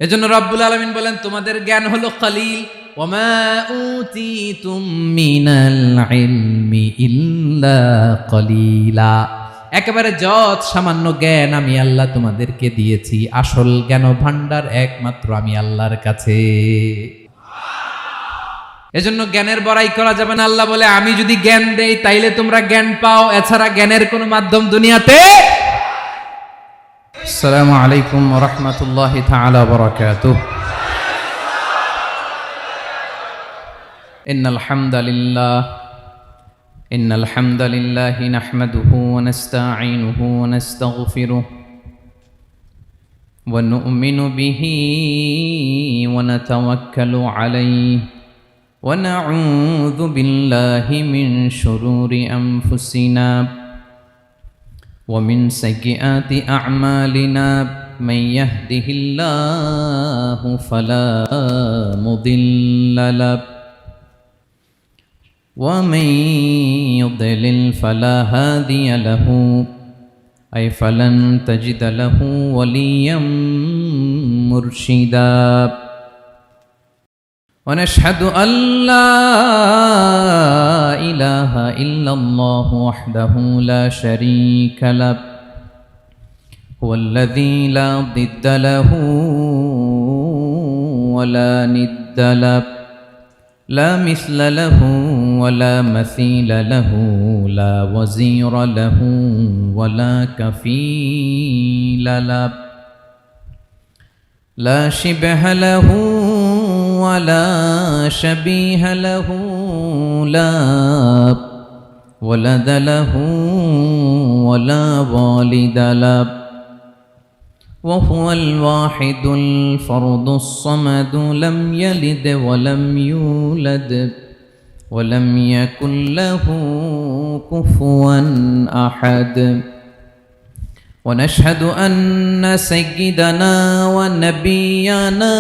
এজন্য রব্বুল আলামিন বলেন তোমাদের জ্ঞান হলো কলিল, ওয়ামা উতিতুম মিনাল ইলমি ইল্লা কলিলা। একেবারে যত সামান্য জ্ঞান আমি আল্লাহ তোমাদেরকে দিয়েছি, আসল জ্ঞান ভান্ডার একমাত্র আমি আল্লাহর কাছে। এজন্য জ্ঞানের বড়াই করা যাবে না। আল্লাহ বলে আমি যদি জ্ঞান দেই তাইলে তোমরা জ্ঞান পাও, এছাড়া জ্ঞানের কোনো মাধ্যম দুনিয়াতে। আসসালামু আলাইকুম ওয়া রাহমাতুল্লাহি তাআলা ওয়া বারাকাতুহু। ইন্নাল হামদালিল্লাহি নাহমাদুহু ওয়া নাস্তাঈনুহু ওয়া নাস্তাগফিরুহ ওয়া নু'মিনু বিহি ওয়া নাতাওয়াক্কালু আলাইহি ওয়া নাউযু বিল্লাহি মিন শুরুরি আনফুসিনা ওয়া মিন সাইয়্যাতি আ'মালিনা মান ইয়াহদিহিল্লাহু ফালা মুদিল্লা লাহু ওয়া মান ইউদ্লিল ফালা হাদিয়া লাহু আই ফালান তাজিদা লাহু ওয়ালিয়াম মুরশিদা। ونشهد أن لا إله إلا الله وحده لا شريك له هو الذي لا ضد له ولا ند له لا مثل له ولا مثيل له لا وزير له ولا كفيل له لا شبه له ولا شبيه له لا ولد له ولا والد له وهو الواحد الفرد الصمد لم يلد ولم يولد ولم يكن له كفوا أحد. ونشهد أن سيدنا ونبينا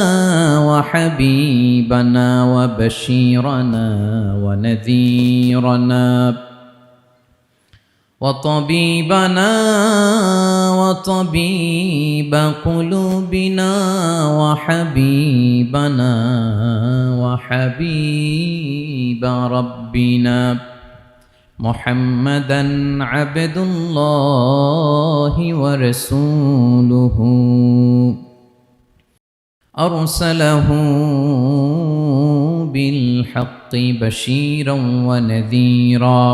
وحبيبنا وبشيرنا ونذيرنا وطبيبنا وطبيب قلوبنا وحبيبنا وحبيب ربنا محمدًا عبد الله ورسوله أرسله بالحق بشيرًا ونذيرًا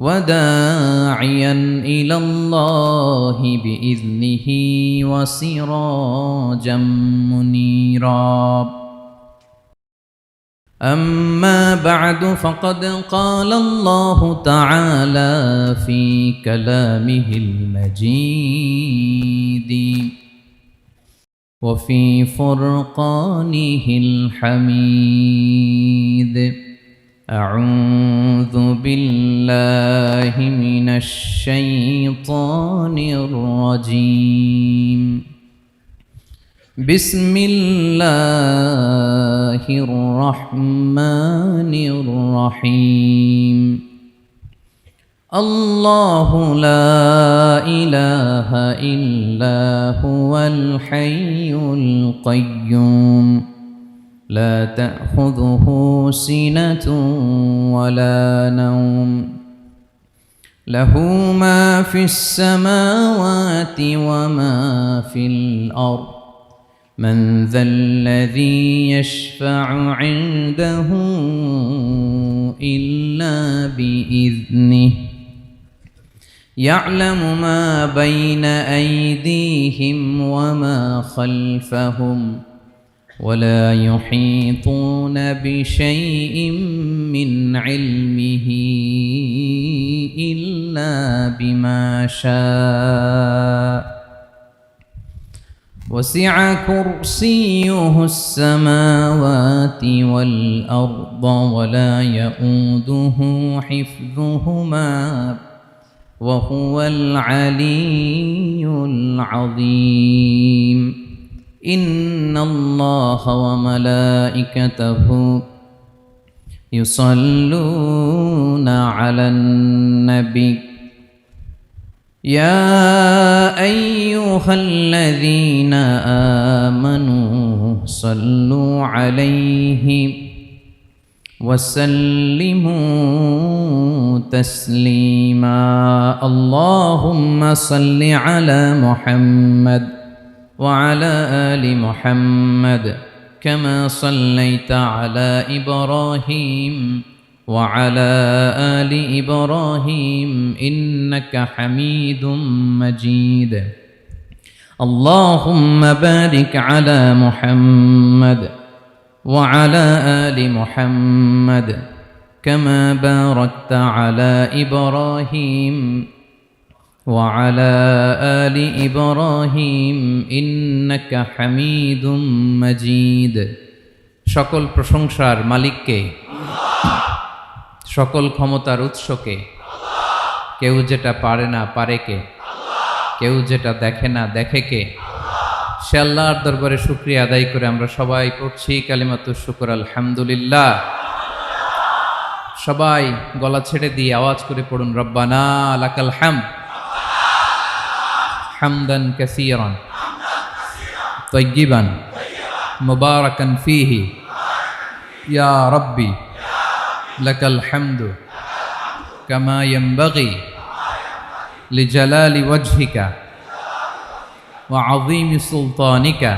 وداعيًا إلى الله بإذنه وسراجًا منيرًا. أما بعد فقد قال الله تعالى في كلامه المجيد وفي فرقانه الحميد. أعوذ بالله من الشيطان الرجيم. بسم الله الرحمن الرحيم. الله لا إله إلا هو الحي القيوم لا تأخذه سنة ولا نوم له ما في السماوات وما في الأرض من ذا الذي يشفع عنده إلا بإذنه يعلم ما بين أيديهم وما خلفهم ولا يحيطون بشيء من علمه إلا بما شاء وسع كرسيه السماوات والأرض ولا يؤوده حفظهما وهو العلي العظيم. إن الله وملائكته يصلون على النبي يا أيها الذين صلوا عليه وسلموا تسليما اللهم صل على محمد وعلى آل محمد كما صليت على إبراهيم وعلى آل إبراهيم إنك حميد مجيد اللهم بارك على محمد وعلى آل محمد كما باركت على إبراهيم وعلى آل إبراهيم إنك حميد مجيد সকল প্রশংসার মালিককে সকল ক্ষমতার উৎসকে কেউ যেটা পারে না পারে কে কেউ যেটা দেখে না দেখে কে সে আল্লাহর দরবারে শুকরিয়া আদায় করে আমরা সবাই পড়ছি কালিমাতুশ শুকর আলহামদুলিল্লাহ সবাই গলা ছেড়ে দিয়ে আওয়াজ করে পড়ুন রব্বানা লাকাল হামদ হামদান কাসীরান তাইয়িবান মুবারাকান ফীহি ইয়া রাব্বি লাকাল হামদু কামা ইয়ানবাগি লিজালালি ওয়াজহিকা ওয়া আযীমি সুলতানিকা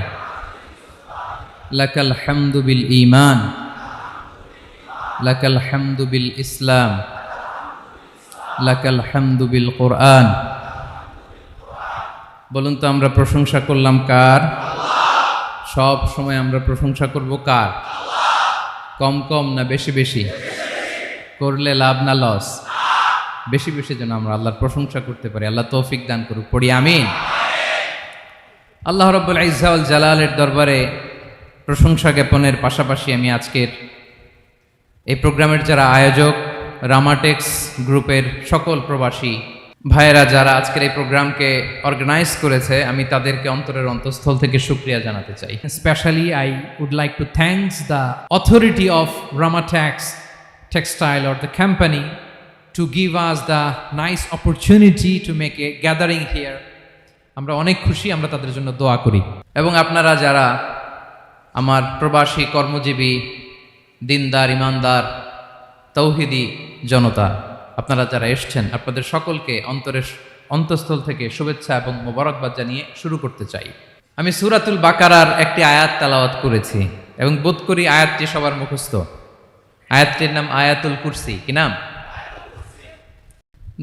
লাকাল হামদু বিল ঈমান লাকাল হামদু বিল ইসলাম লাকাল হামদু বিল কুরআন বলুন তো আমরা প্রশংসা করলাম কার সব সময় আমরা প্রশংসা করব কার কম কম না বেশি বেশি করলে লাভ না লস বেশি বেশি যেন আমরা আল্লাহর প্রশংসা করতে পারি আল্লাহ তৌফিক দান করুক পড়ি আমিন আল্লাহ রাব্বুল ইজ্জা ওয়াল জালালের দরবারে প্রশংসা জ্ঞাপনের পাশাপাশি আমি আজকের এই প্রোগ্রামের যারা আয়োজক রামাটেক্স গ্রুপের সকল প্রবাসী ভাইয়েরা যারা আজকের এই প্রোগ্রামকে অর্গানাইজ করেছে আমি তাদেরকে অন্তরের অন্তঃস্থল থেকে শুকরিয়া জানাতে চাই Especially, I would like to thank the authority of Ramatex Textile or the company to give us the nice opportunity to make a gathering here. আমরা অনেক খুশি আমরা তাদের জন্য দোয়া করি এবং আপনারা যারা আমার প্রবাসী কর্মজীবী দিনদার ইমানদার তৌহিদি জনতা আপনারা যারা এসছেন আপনাদের সকলকে অন্তরের অন্তঃস্থল থেকে শুভেচ্ছা এবং মোবারকবাদ জানিয়ে শুরু করতে চাই আমি সূরাতুল বাকারার একটি আয়াত তেলাওয়াত করেছি এবং বোধ করি আয়াতটি সবার মুখস্থ আয়াতটির নাম আয়াতুল কুরসি কি নাম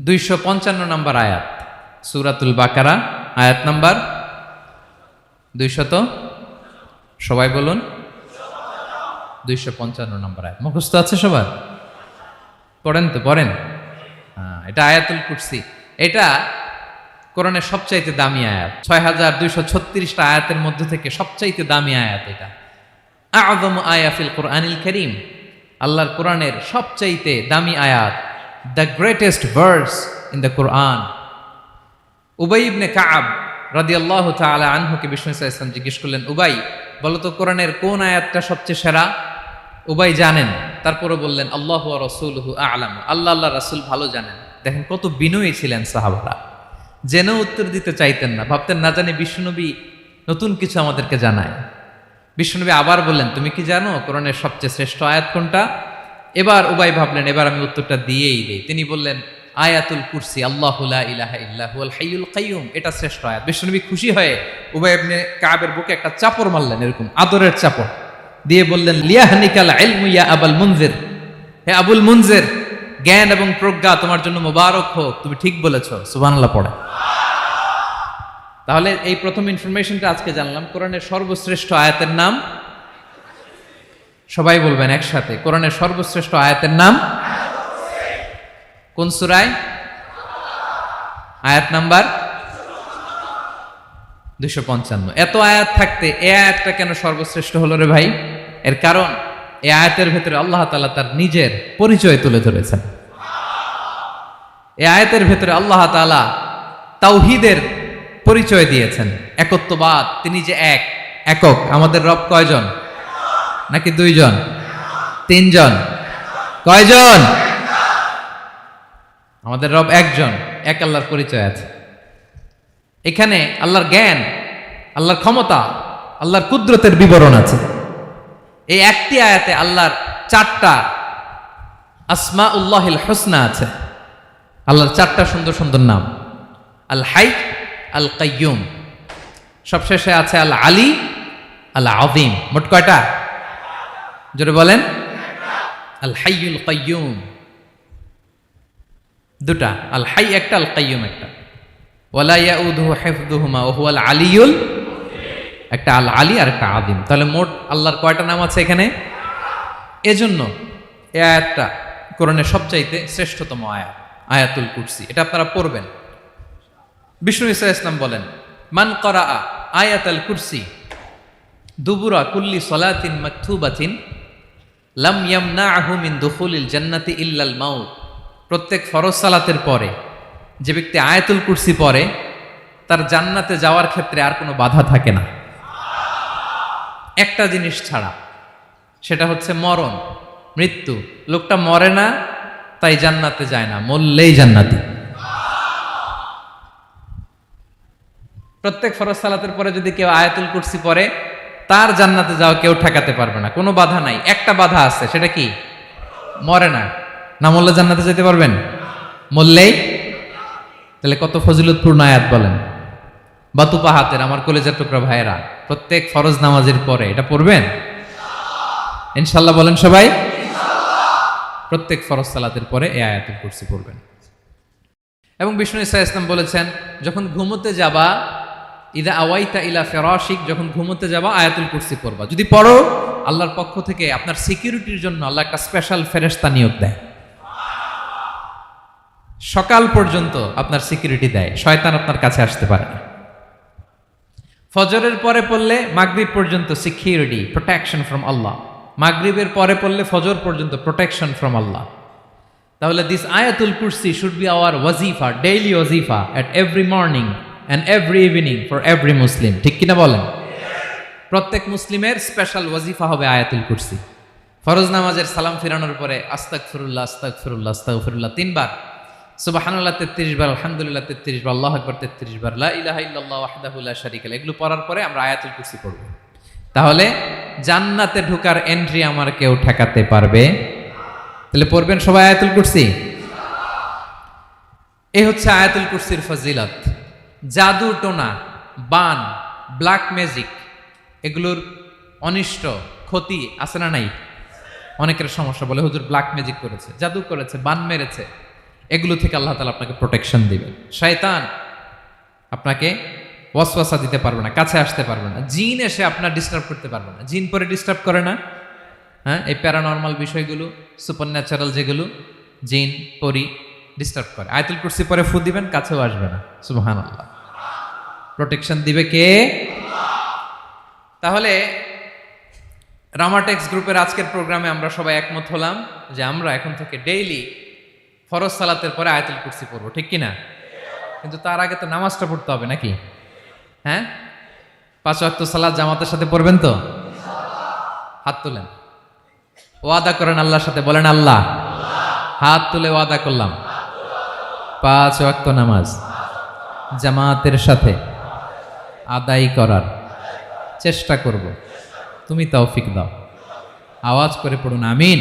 255 নম্বর আয়াত সূরাতুল বাকারা আয়াত নাম্বার 200 সবাই বলুন 255 নম্বর আয়াত মুখস্থ আছে সবার পড়েন তো পড়েন এটা আয়াতুল কুরসি এটা কোরআনের সবচাইতে দামি আয়াত 6236টা আয়াতের মধ্যে থেকে সবচাইতে দামি আয়াত এটা আযমু আয়া ফিল কুরআনিল কারীম আল্লাহর কোরআনের সবচাইতে দামি আয়াত the greatest verse in the Quran উবাই ইবনে কাআব রাদিয়াল্লাহু তাআলা আনহুকে বিষ্ণু সাল্লাল্লাহু আলাইহি ওয়াসাল্লাম জিজ্ঞেস করলেন উবাই বলো তো কোরআনের কোন আয়াতটা সবচেয়ে সেরা উবাই জানেন তারপরে বললেন আল্লাহু ওয়া রাসূলুহু আ'লাম আল্লাহ রাসূল ভালো জানেন দেখেন কত বিনয়ী ছিলেন সাহাবারা জেনে উত্তর দিতে চাইতেন না ভাবতেন না জানি বিশ্বনবী নতুন কিছু আমাদেরকে জানায় বিশ্বনবী আবার বললেন তুমি কি জানো কোরআনের সবচেয়ে শ্রেষ্ঠ আয়াত কোনটা এবার উবাই ভাবলেন এবার আমি উত্তরটা দিয়েই দেই তিনি বললেন আয়াতুল কুরসি আল্লাহু লা ইলাহা ইল্লা হুয়াল হাইয়ুল কাইয়ুম এটা শ্রেষ্ঠ আয়াত বিশ্বনবী খুশি হয়ে উবাই ইবনে কাবের বুকে একটা চাপড় মারলেন এরকম আদরের চাপড় দিয়ে বললেন লিয়াহনিকাল ইলমু ইয়া আবুল মুনজির হে আবুল মুনজির জ্ঞান এবং প্রজ্ঞা তোমার জন্য মোবারক হোক তুমি ঠিক বলেছো সুবহানাল্লাহ পড়ে তাহলে এই প্রথম ইনফরমেশনটা আজকে জানলাম কোরআনের সর্বশ্রেষ্ঠ আয়াতের নাম সবাই বলবেন একসাথে কোরআনের সর্বশ্রেষ্ঠ আয়াতের নাম কোন সূরায় আয়াত নাম্বার 255 এত আয়াত থাকতে এই আয়াতটা কেন সর্বশ্রেষ্ঠ হলো রে ভাই এর কারণ এই আয়াতের ভেতরে আল্লাহ তাআলা তার নিজের পরিচয় তুলে ধরেছেন এই আয়াতের ভেতরে আল্লাহ তাআলা তাওহীদের পরিচয় দিয়েছেন একত্ববাদ তিনি যে একক আমাদের রব কয়জন নাকি দুইজন তিনজন কয়জন আমাদের রব একজন এক আল্লাহর পরিচয় আছে এখানে আল্লাহর জ্ঞান আল্লাহর ক্ষমতা আল্লাহর কুদরতের বিবরণ আছে। এই একটি আয়াতে আল্লাহর 4টা আসমাউল্লাহিল হুসনা আছে। আল্লাহর 4টা সুন্দর সুন্দর নাম, আল হাই, আল কাইয়ুম, সবশেষে আছে আল আলী, আল আযীম। মোট কয়টা? জোরে বলেন। আল হাইয়ুল কাইয়ুম 2টা, আল হাই একটা, আল কাইয়ুম একটা। ওয়ালা ইয়াউদুহু হিফযুহুমা ওয়া হুয়াল আলিয়ুল, একটা আল আলী আর একটা আযীম। তাহলে মোট আল্লাহর কয়টা নাম আছে এখানে? এজন্য এই আয়াতটা কোরআনের সবচাইতে শ্রেষ্ঠতম আয়াত, আয়াতুল কুরসি। এটা আপনারা পড়বেন। বিষ্ণু ঈসা ইসলাম বলেন, মান করাআ আয়াতুল কুরসি দুবুরা কুল্লি সলাতিন মাকতুবাতিন লাম ইয়ামনাহু মিন দুখুলিল জান্নাতি ইল্লাল মাউত। প্রত্যেক ফরজ সালাতের পরে যে ব্যক্তি আয়াতুল কুরসি পড়ে তার জান্নাতে যাওয়ার ক্ষেত্রে আর কোনো বাধা থাকে না, একটা জিনিস ছাড়া, সেটা হচ্ছে মরণ, মৃত্যু। লোকটা মরে না তাই জান্নাতে যায় না, মরলেই জান্নাতি। প্রত্যেক ফরজ সালাতের পরে যদি কেউ আয়াতুল কুরসি পড়ে তার জান্নাতে যাওয়া কেউ ঠেকাতে পারবে না, কোনো বাধা নাই। একটা বাধা আছে, সেটা কি? মরে না। না মরলে জান্নাতে যেতে পারবেন? মরলেই। তাহলে কত ফজিলতপূর্ণ আয়াত বলেন। বাতুপা হাতের আমার কলেজের টুকরা ভাইয়েরা, প্রত্যেক ফরজ নামাজের পরে এটা পড়বেন ইনশাল্লাহ। বলেন সবাই। প্রত্যেক ফরজ সালাতের পরে এই আয়াতুল কুরসি পড়বেন। এবং বিষ্ণু ঈসা ইসলাম বলেছেন, যখন ঘুমোতে যাবা, ইদা আওয়াইতা ইলা ফিরাশিক, যখন ঘুমোতে যাবা আয়াতুল কুরসি পড়বা। যদি পড়ো, আল্লাহর পক্ষ থেকে আপনার সিকিউরিটির জন্য আল্লাহ একটা স্পেশাল ফেরেশতা নিয়োগ দেয়। সকাল পর্যন্ত আপনার সিকিউরিটি দেয়, শয়তান আপনার কাছে আসতে পারে না। ফজরের পরে পড়লে মাগরিব পর্যন্ত সিকিউরিটি, প্রোটেকশন ফ্রম আল্লাহ। মাগরিবের পরে পড়লে ফজর পর্যন্ত প্রোটেকশন ফ্রম আল্লাহ। তাহলে দিস আয়াতুল কুরসি শুড বি আওয়ার ওয়াজিফা, ডেইলি ওয়াজিফা at every morning and every evening for every Muslim. ঠিক কিনা বলেন? প্রত্যেক মুসলিমের স্পেশাল ওয়াজিফা হবে আয়াতুল কুরসি। ফরজ নামাজের সালাম ফিরানোর পরে আস্তাগফিরুল্লাহ আস্তাগফিরুল্লাহ আস্তাগফিরুল্লাহ 3 বার, সুবহানাল্লাহ 33 বার, আলহামদুলিল্লাহ 33 বার, আল্লাহু আকবার 33 বার, লা ইলাহা ইল্লাল্লাহ ওয়াহদাহু লা শারীকা লাহু। এগুলো পড়ার পরে আমরা আয়াতুল কুরসি পড়ব। তাহলে জান্নাতে ঢোকার এন্ট্রি আমার কেউ ঠেকাতে পারবে। তাহলে পড়বেন সবাই আয়াতুল কুরসি। এই হচ্ছে আয়াতুল কুরসির ফজিলত। জাদু টোনা, বান, ব্ল্যাক ম্যাজিক, এগুলোর অনিষ্ট ক্ষতি আছে না নাই? অনেকের সমস্যা, বলে হুজুর ব্ল্যাক ম্যাজিক করেছে, জাদু করেছে, বান মেরেছে। এগুলো থেকে আল্লাহ তাআলা আপনাকে প্রোটেকশন দিবেন। শয়তান আপনাকে ওয়াসওয়াসা দিতে পারবে না, কাছে আসতে পারবে না। জিন এসে আপনার ডিস্টার্ব করতে পারবে না। জিন পরে ডিস্টার্ব করে না? হ্যাঁ, এই প্যারানর্মাল বিষয়গুলো, সুপার ন্যাচারাল যেগুলো, জিন পরি ডিস্টার্ব করে। আয়াতুল কুরসি পরে ফু দিবেন, কাছেও আসবে না। সুবহানাল্লাহ। প্রোটেকশন দিবে কে? তাহলে রামাটেক্স গ্রুপের আজকের প্রোগ্রামে আমরা সবাই একমত হলাম যে আমরা এখন থেকে ডেইলি ফরজ সালাতের পরে আয়াতুল কুরসি পড়বো, ঠিক কিনা? কিন্তু তার আগে তো নামাজটা পড়তে হবে নাকি? হ্যাঁ, 5 ওয়াক্ত সালাত জামাতের সাথে পড়বেন তো? হাত তুলেন, ওয়াদা করেন আল্লাহর সাথে, বলেন আল্লাহ, হাত তুলে ওয়াদা করলাম 5 ওয়াক্ত নামাজ জামাতের সাথে আদায় করার চেষ্টা করব, তুমি তৌফিক দাও। আওয়াজ করে পড়ুন আমিন।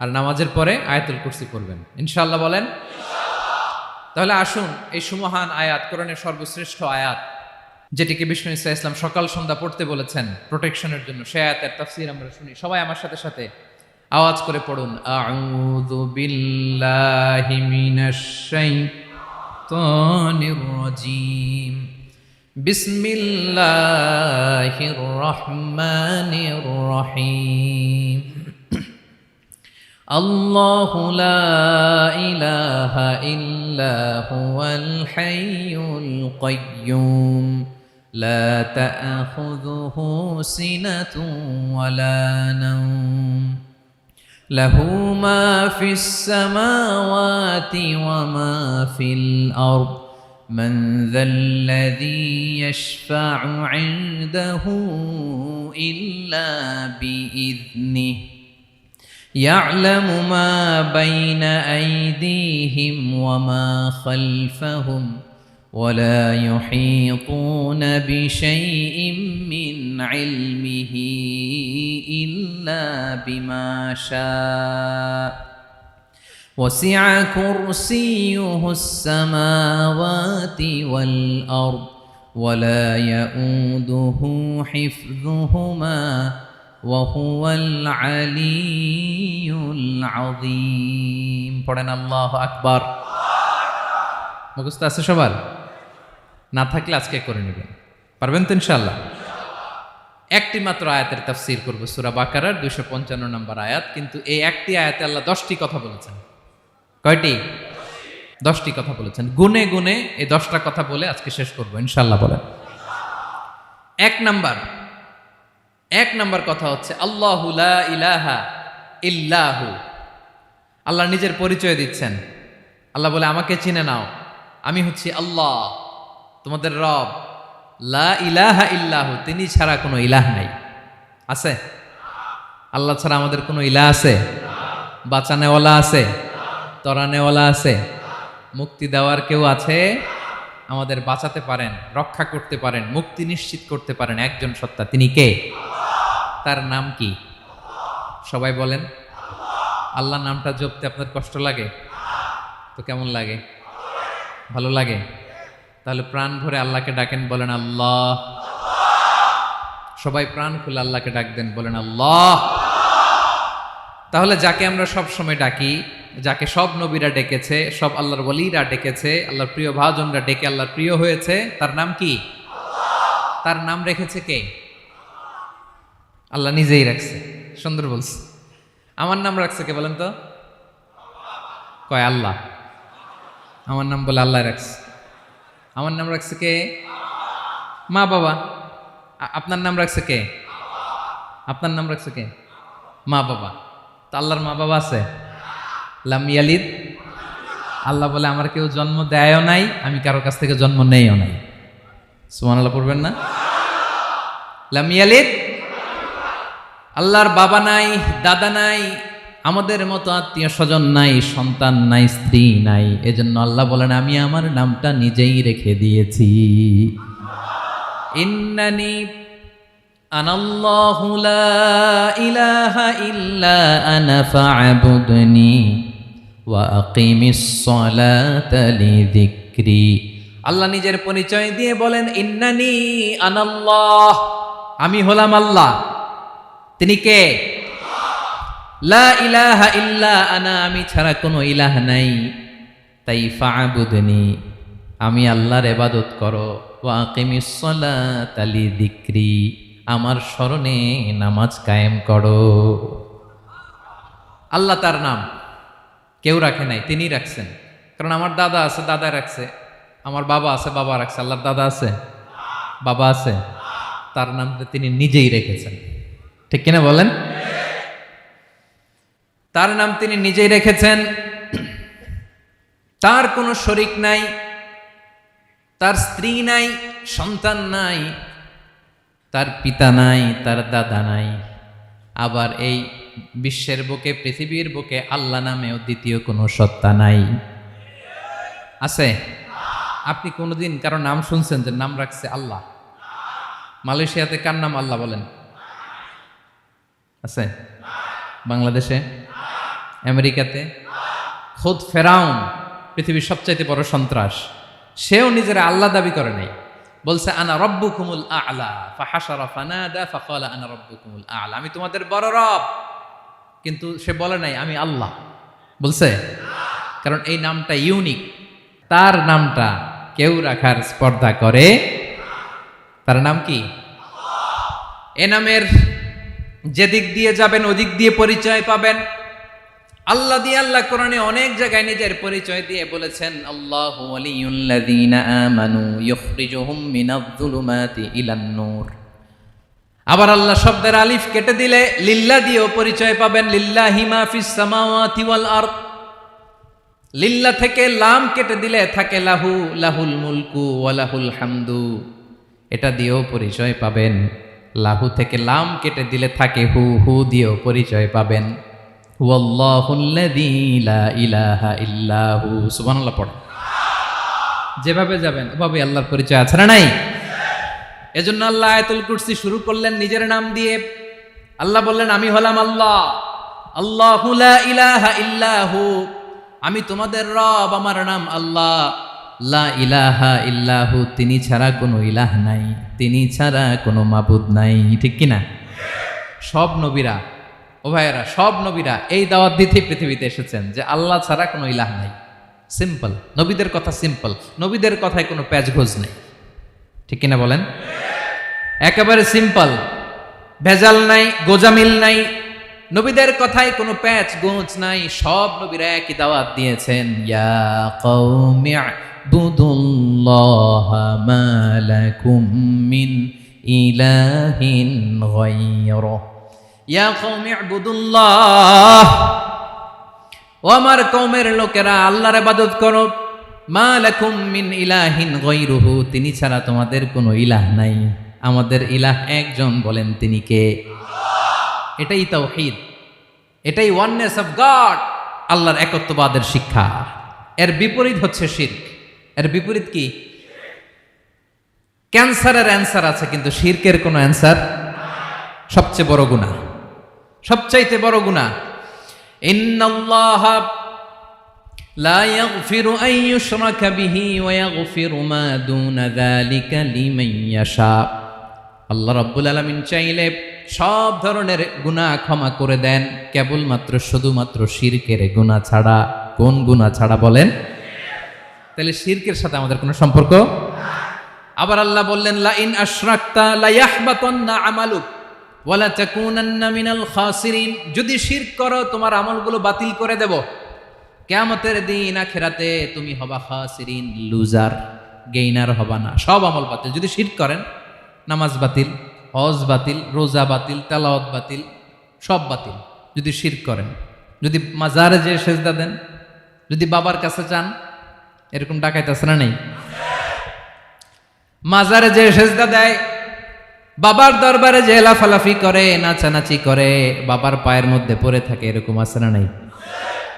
আর নামাজের পরে আয়াতুল কুরসি পড়বেন ইনশাআল্লাহ, বলেন। তাহলে আসুন এই সুমহান আয়াত, কোরআনের সর্বশ্রেষ্ঠ আয়াত, যেটিকে বিষ্ণু ঈসা ইসলাম সকাল সন্ধ্যা পড়তে বলেছেন প্রোটেকশনের জন্য, সে আয়াতের তাফসীর আমরা শুনি। সবাই আমার সাথে সাথে আওয়াজ করে পড়ুন, আউযু বিল্লাহি মিনাশ শাইতানির রাজীম, বিসমিল্লাহির রহমানির রহিম। আল্লাহু লা ইলাহা ইল্লা হুয়াল হাইয়ুল কাইয়্যুম লা তা'খুযুহু সিনাতুন ওয়ালা নাওম লাহু মা ফিস সামাওয়াতি ওয়া মা ফিল আরদ মান যাল্লাযী ইয়াশফা'ু 'ইনদাহু ইল্লা বিইذনিহি يعلم ما بين أيديهم وما خلفهم ولا يحيطون بشيء من علمه إلا بما شاء وسع كرسيه السماوات والأرض ولا يؤوده حفظهما وهو العلي العظيم পড়েন আল্লাহু আকবার। মুখস্থ আছে সবার? না থাকলে আজকে করে নেবেন, পারবেন তো ইনশাআল্লাহ। একটি মাত্র আয়াতের তাফসীর করব, সূরা বাকারার 255 নম্বর আয়াত। কিন্তু এই একটি আয়াতে আল্লাহ 10টি কথা বলেছেন। কয়টি? 10টি কথা বলেছেন। গুনে গুনে এই 10টা কথা বলে আজকে শেষ করব ইনশাআল্লাহ। বলেন। এক নাম্বার কথা হচ্ছে আল্লাহু লা ইলাহা ইল্লাহু। আল্লাহ নিজের পরিচয় দিচ্ছেন। আল্লাহ বলে, আমাকে চিনে নাও, আমি হচ্ছি আল্লাহ, তোমাদের রব। লা ইলাহা ইল্লাহু, তিনি ছাড়া কোনো ইলাহ নাই। আছে? আল্লাহ ছাড়া আমাদের কোনো ইলাহ আছে? বাঁচানেওয়ালা আছে? তরানেওয়ালা আছে? মুক্তি দেওয়ার কেউ আছে? আমাদের বাঁচাতে পারেন, রক্ষা করতে পারেন, মুক্তি নিশ্চিত করতে পারেন একজন সত্তা। তিনি কে? তার নাম কি? সবাই বলেন। আল্লাহ নামটা জপতে আপনার কষ্ট লাগে? তো কেমন লাগে? ভালো লাগে? তাহলে প্রাণ ভরে আল্লাহকে ডাকেন, বলেন আল্লাহ। সবাই প্রাণ খুলে আল্লাহকে ডাক দেন, বলেন আল্লাহ। তাহলে যাকে আমরা সব সময় ডাকি, যাকে সব নবীরা ডেকেছে, সব আল্লাহর ওয়ালিরা ডেকেছে, আল্লাহর প্রিয় ভাজনরা ডেকে আল্লাহর প্রিয় হয়েছে, তার নাম কি? তার নাম রেখেছে কে? আল্লাহ নিজেই রাখছে। সুন্দর বলছে। আমার নাম রাখছে কে বলেন তো? কয় আল্লাহ। আমার নাম বলে আল্লাহ রাখছে। আমার নাম রাখছে কে? মা বাবা। আপনার নাম রাখছে কে? আপনার নাম রাখছে কে? মা বাবা। তো আল্লাহর মা বাবা আছে? লাম ইয়ালিদ। আল্লাহ বলে, আমার কেউ জন্ম দেয়ও নাই, আমি কারো কাছ থেকে জন্ম নেইও নাই। সুবহানাল্লাহ পড়বেন না? লাম ইয়ালিদ। আল্লাহর বাবা নাই, দাদা নাই, আমাদের মতো আত্মীয় স্বজন নাই, সন্তান নাই, স্ত্রী নাই। এজন্য আল্লাহ বলেন, আমি আমার নামটা নিজেই রেখে দিয়েছি। ইন্নানি আনাল্লাহু লা ইলাহা ইল্লা আনা ফা'বুদনি ওয়া আকিমিস সালাতা লিযিকরি। আল্লাহ নিজের পরিচয় দিয়ে বলেন, ইন্নানি আনাল্লাহ, আমি হলাম আল্লাহ। তিনি কে? লা ইলাহা ইল্লা আনা, আমি ছাড়া কোনো ইলাহ নাই। তাই ফা'বুদনি, আমি আল্লাহর ইবাদত করো। ওয়া আকিমিস সালাতা লিযিকরি, আমার স্মরণে নামাজ কায়েম করো। আল্লাহ তার নাম কেউ রাখে নাই, তিনি রাখছেন। কারণ আমার দাদা আছে, দাদা রাখছে। আমার বাবা আছে, বাবা রাখছে। আল্লাহর দাদা আছে? বাবা আছে? তার নামটা তিনি নিজেই রেখেছেন। ঠিক কিনা বলেন? তার নাম তিনি নিজেই রেখেছেন। তার কোনো শরীক নাই, তার স্ত্রী নাই, সন্তান নাই, তার পিতা নাই, তার দাদা নাই। আবার এই বিশ্বের বুকে, পৃথিবীর বুকে আল্লাহ নামেও দ্বিতীয় কোনো সত্তা নাই। আছে? আপনি কোনোদিন কারো নাম শুনছেন যে নাম রাখছে আল্লাহ? মালয়েশিয়াতে কার নাম আল্লাহ বলেন? আছে? বাংলাদেশে? আমেরিকাতে? খুদ ফেরাউন, পৃথিবীর সবচাইতে বড় সন্ত্রাস, সেও নিজের আল্লাহ দাবি করে নাই। বলছে আনা রব্বুকুমুল আ'লা, ফাহাশারা ফানাদা ফাকালা আনা রব্বুকুমুল আ'লা, আমি তোমাদের বড় রব। কিন্তু সে বলে নাই আমি আল্লাহ। বলছে? কারণ এই নামটা ইউনিক। তার নামটা কেউ রাখার স্পর্ধা করে। তার নাম কি? এ নামের যেদিক দিয়ে যাবেন ওদিক দিয়ে পরিচয় পাবেন। আল্লাহ দিয়ে আল্লাহ কোরআনে অনেক জায়গায় নিজের পরিচয় দিয়ে বলেছেন, আল্লাহু ওয়ালিয়ুল্লাযীনা আমানু ইউখরিজুহুম মিনায-যুলুমাতি ইলান-নূর। আবার আল্লাহ শব্দের আলিফ কেটে দিলে লিল্লাহ দিয়েও পরিচয় পাবেন। লিল্লাহি মা ফিস সামাওয়াতি ওয়াল আরদ। লিল্লাহ থেকে লাম কেটে দিলে থাকে লাহু, লাহুল মুলকু ওয়া লাহুল হামদু। এটা দিয়েও পরিচয় পাবেন। লাহু থেকে লাম কেটে দিলে থাকে হু, হু দিয়েও পরিচয় পাবেন। ওয়াল্লাহুল্লাযী লা ইলাহা ইল্লাহু। সুবহানাল্লাহ পড়ে। যেভাবে যাবেন ওভাবে আল্লাহর পরিচয় আছে না নাই? এজন্য আল্লাহ আয়াতুল কুরসি শুরু করলেন নিজের নাম দিয়ে। আল্লাহ বললেন, আমি হলাম আল্লাহ, আল্লাহু লা ইলাহা ইল্লাহু, আমি তোমাদের রব, আমার নাম আল্লাহ। লা ইলাহা ইল্লাহু, তিনি ছাড়া কোনো ইলাহ নাই, তিনি ছাড়া কোনো মাবুদ নাই। ঠিক কিনা? সব নবীরা, ও ভাইয়েরা, সব নবীরা এই দাওয়াত দিতে পৃথিবীতে এসেছেন যে আল্লাহ ছাড়া কোনো ইলাহ নাই। সিম্পল, নবীদের কথা সিম্পল, নবীদের কথায় কোনো প্যাচগোজ নেই। ঠিক কিনা বলেন? একেবারে সিম্পল, ভেজাল নাই, গোজামিল নাই, নবীদের কথায় কোনো প্যাচ গোঁচ নাই। সব নবীরা একই দাওয়াত দিয়েছেন, ইয়া কওমি ইবুদুল্লাহা মা লাকুম মিন ইলাহিন গায়রুহু, ইয়া কওমি ইবুদুল্লাহ, ও আমার কওমের লোকেরা আল্লাহর ইবাদত করো, মা লাকুম মিন ইলাহিন গায়রুহু, তিনি ছাড়া তোমাদের কোনো ইলাহ নাই। আমাদের ইলাহ একজন, বলেন তিনি কে? এটাই তাওহীদ, এটাই ওয়াননেস অফ গড, আল্লাহর একত্ববাদের শিক্ষা। এর বিপরীত হচ্ছে শিরক। এর বিপরীত কি? ক্যান্সারের অ্যান্সার আছে কিন্তু শিরকের কোনো অ্যান্সার। সবচেয়ে বড় গুনাহ, সবচাইতে বড় গুনাহ। ইন্নাল্লাহা লা ইয়াগফিরু আন ইউশরাকা বিহি ওয়া ইয়াগফিরু মা দুনা যালিকা লিমান ইয়াশা। আল্লাহ রাব্বুল আলামিন চাইলে সব ধরনের গুনাহ ক্ষমা করে দেন, কেবলমাত্র শুধুমাত্র শিরকের গুনাহ ছাড়া। কোন গুনাহ ছাড়া বলেন? তাহলে শিরকের সাথে আমাদের কোনো সম্পর্ক। আবার আল্লাহ বললেন, লা ইন আশরাকতা লা ইয়াহবাতান্না আমালুক ওয়া লা তাকুনান্না মিনাল খাসিরিন, যদি শিরক করো তোমার আমলগুলো বাতিল করে দেব, কিয়ামতের দিন আখিরাতে তুমি হবা খাসিরিন, লুজার, গেইনার হবা না, সব আমল বাতিল। যদি শিরক করেন, নামাজ বাতিল, হজ বাতিল, রোজা বাতিল, তেলাওয়াত বাতিল, সব বাতিল যদি শিরক করেন। যদি মাজারে যে সেজদা দেন, যদি বাবার কাছে চান, এরকম ডাকাইতে আছে না নেই? মাজারে যে সেজদা দেয়, বাবার দরবারে যে লাফালাফি করে, নাচানাচি করে, বাবার পায়ের মধ্যে পড়ে থাকে, এরকম আছে না নাই?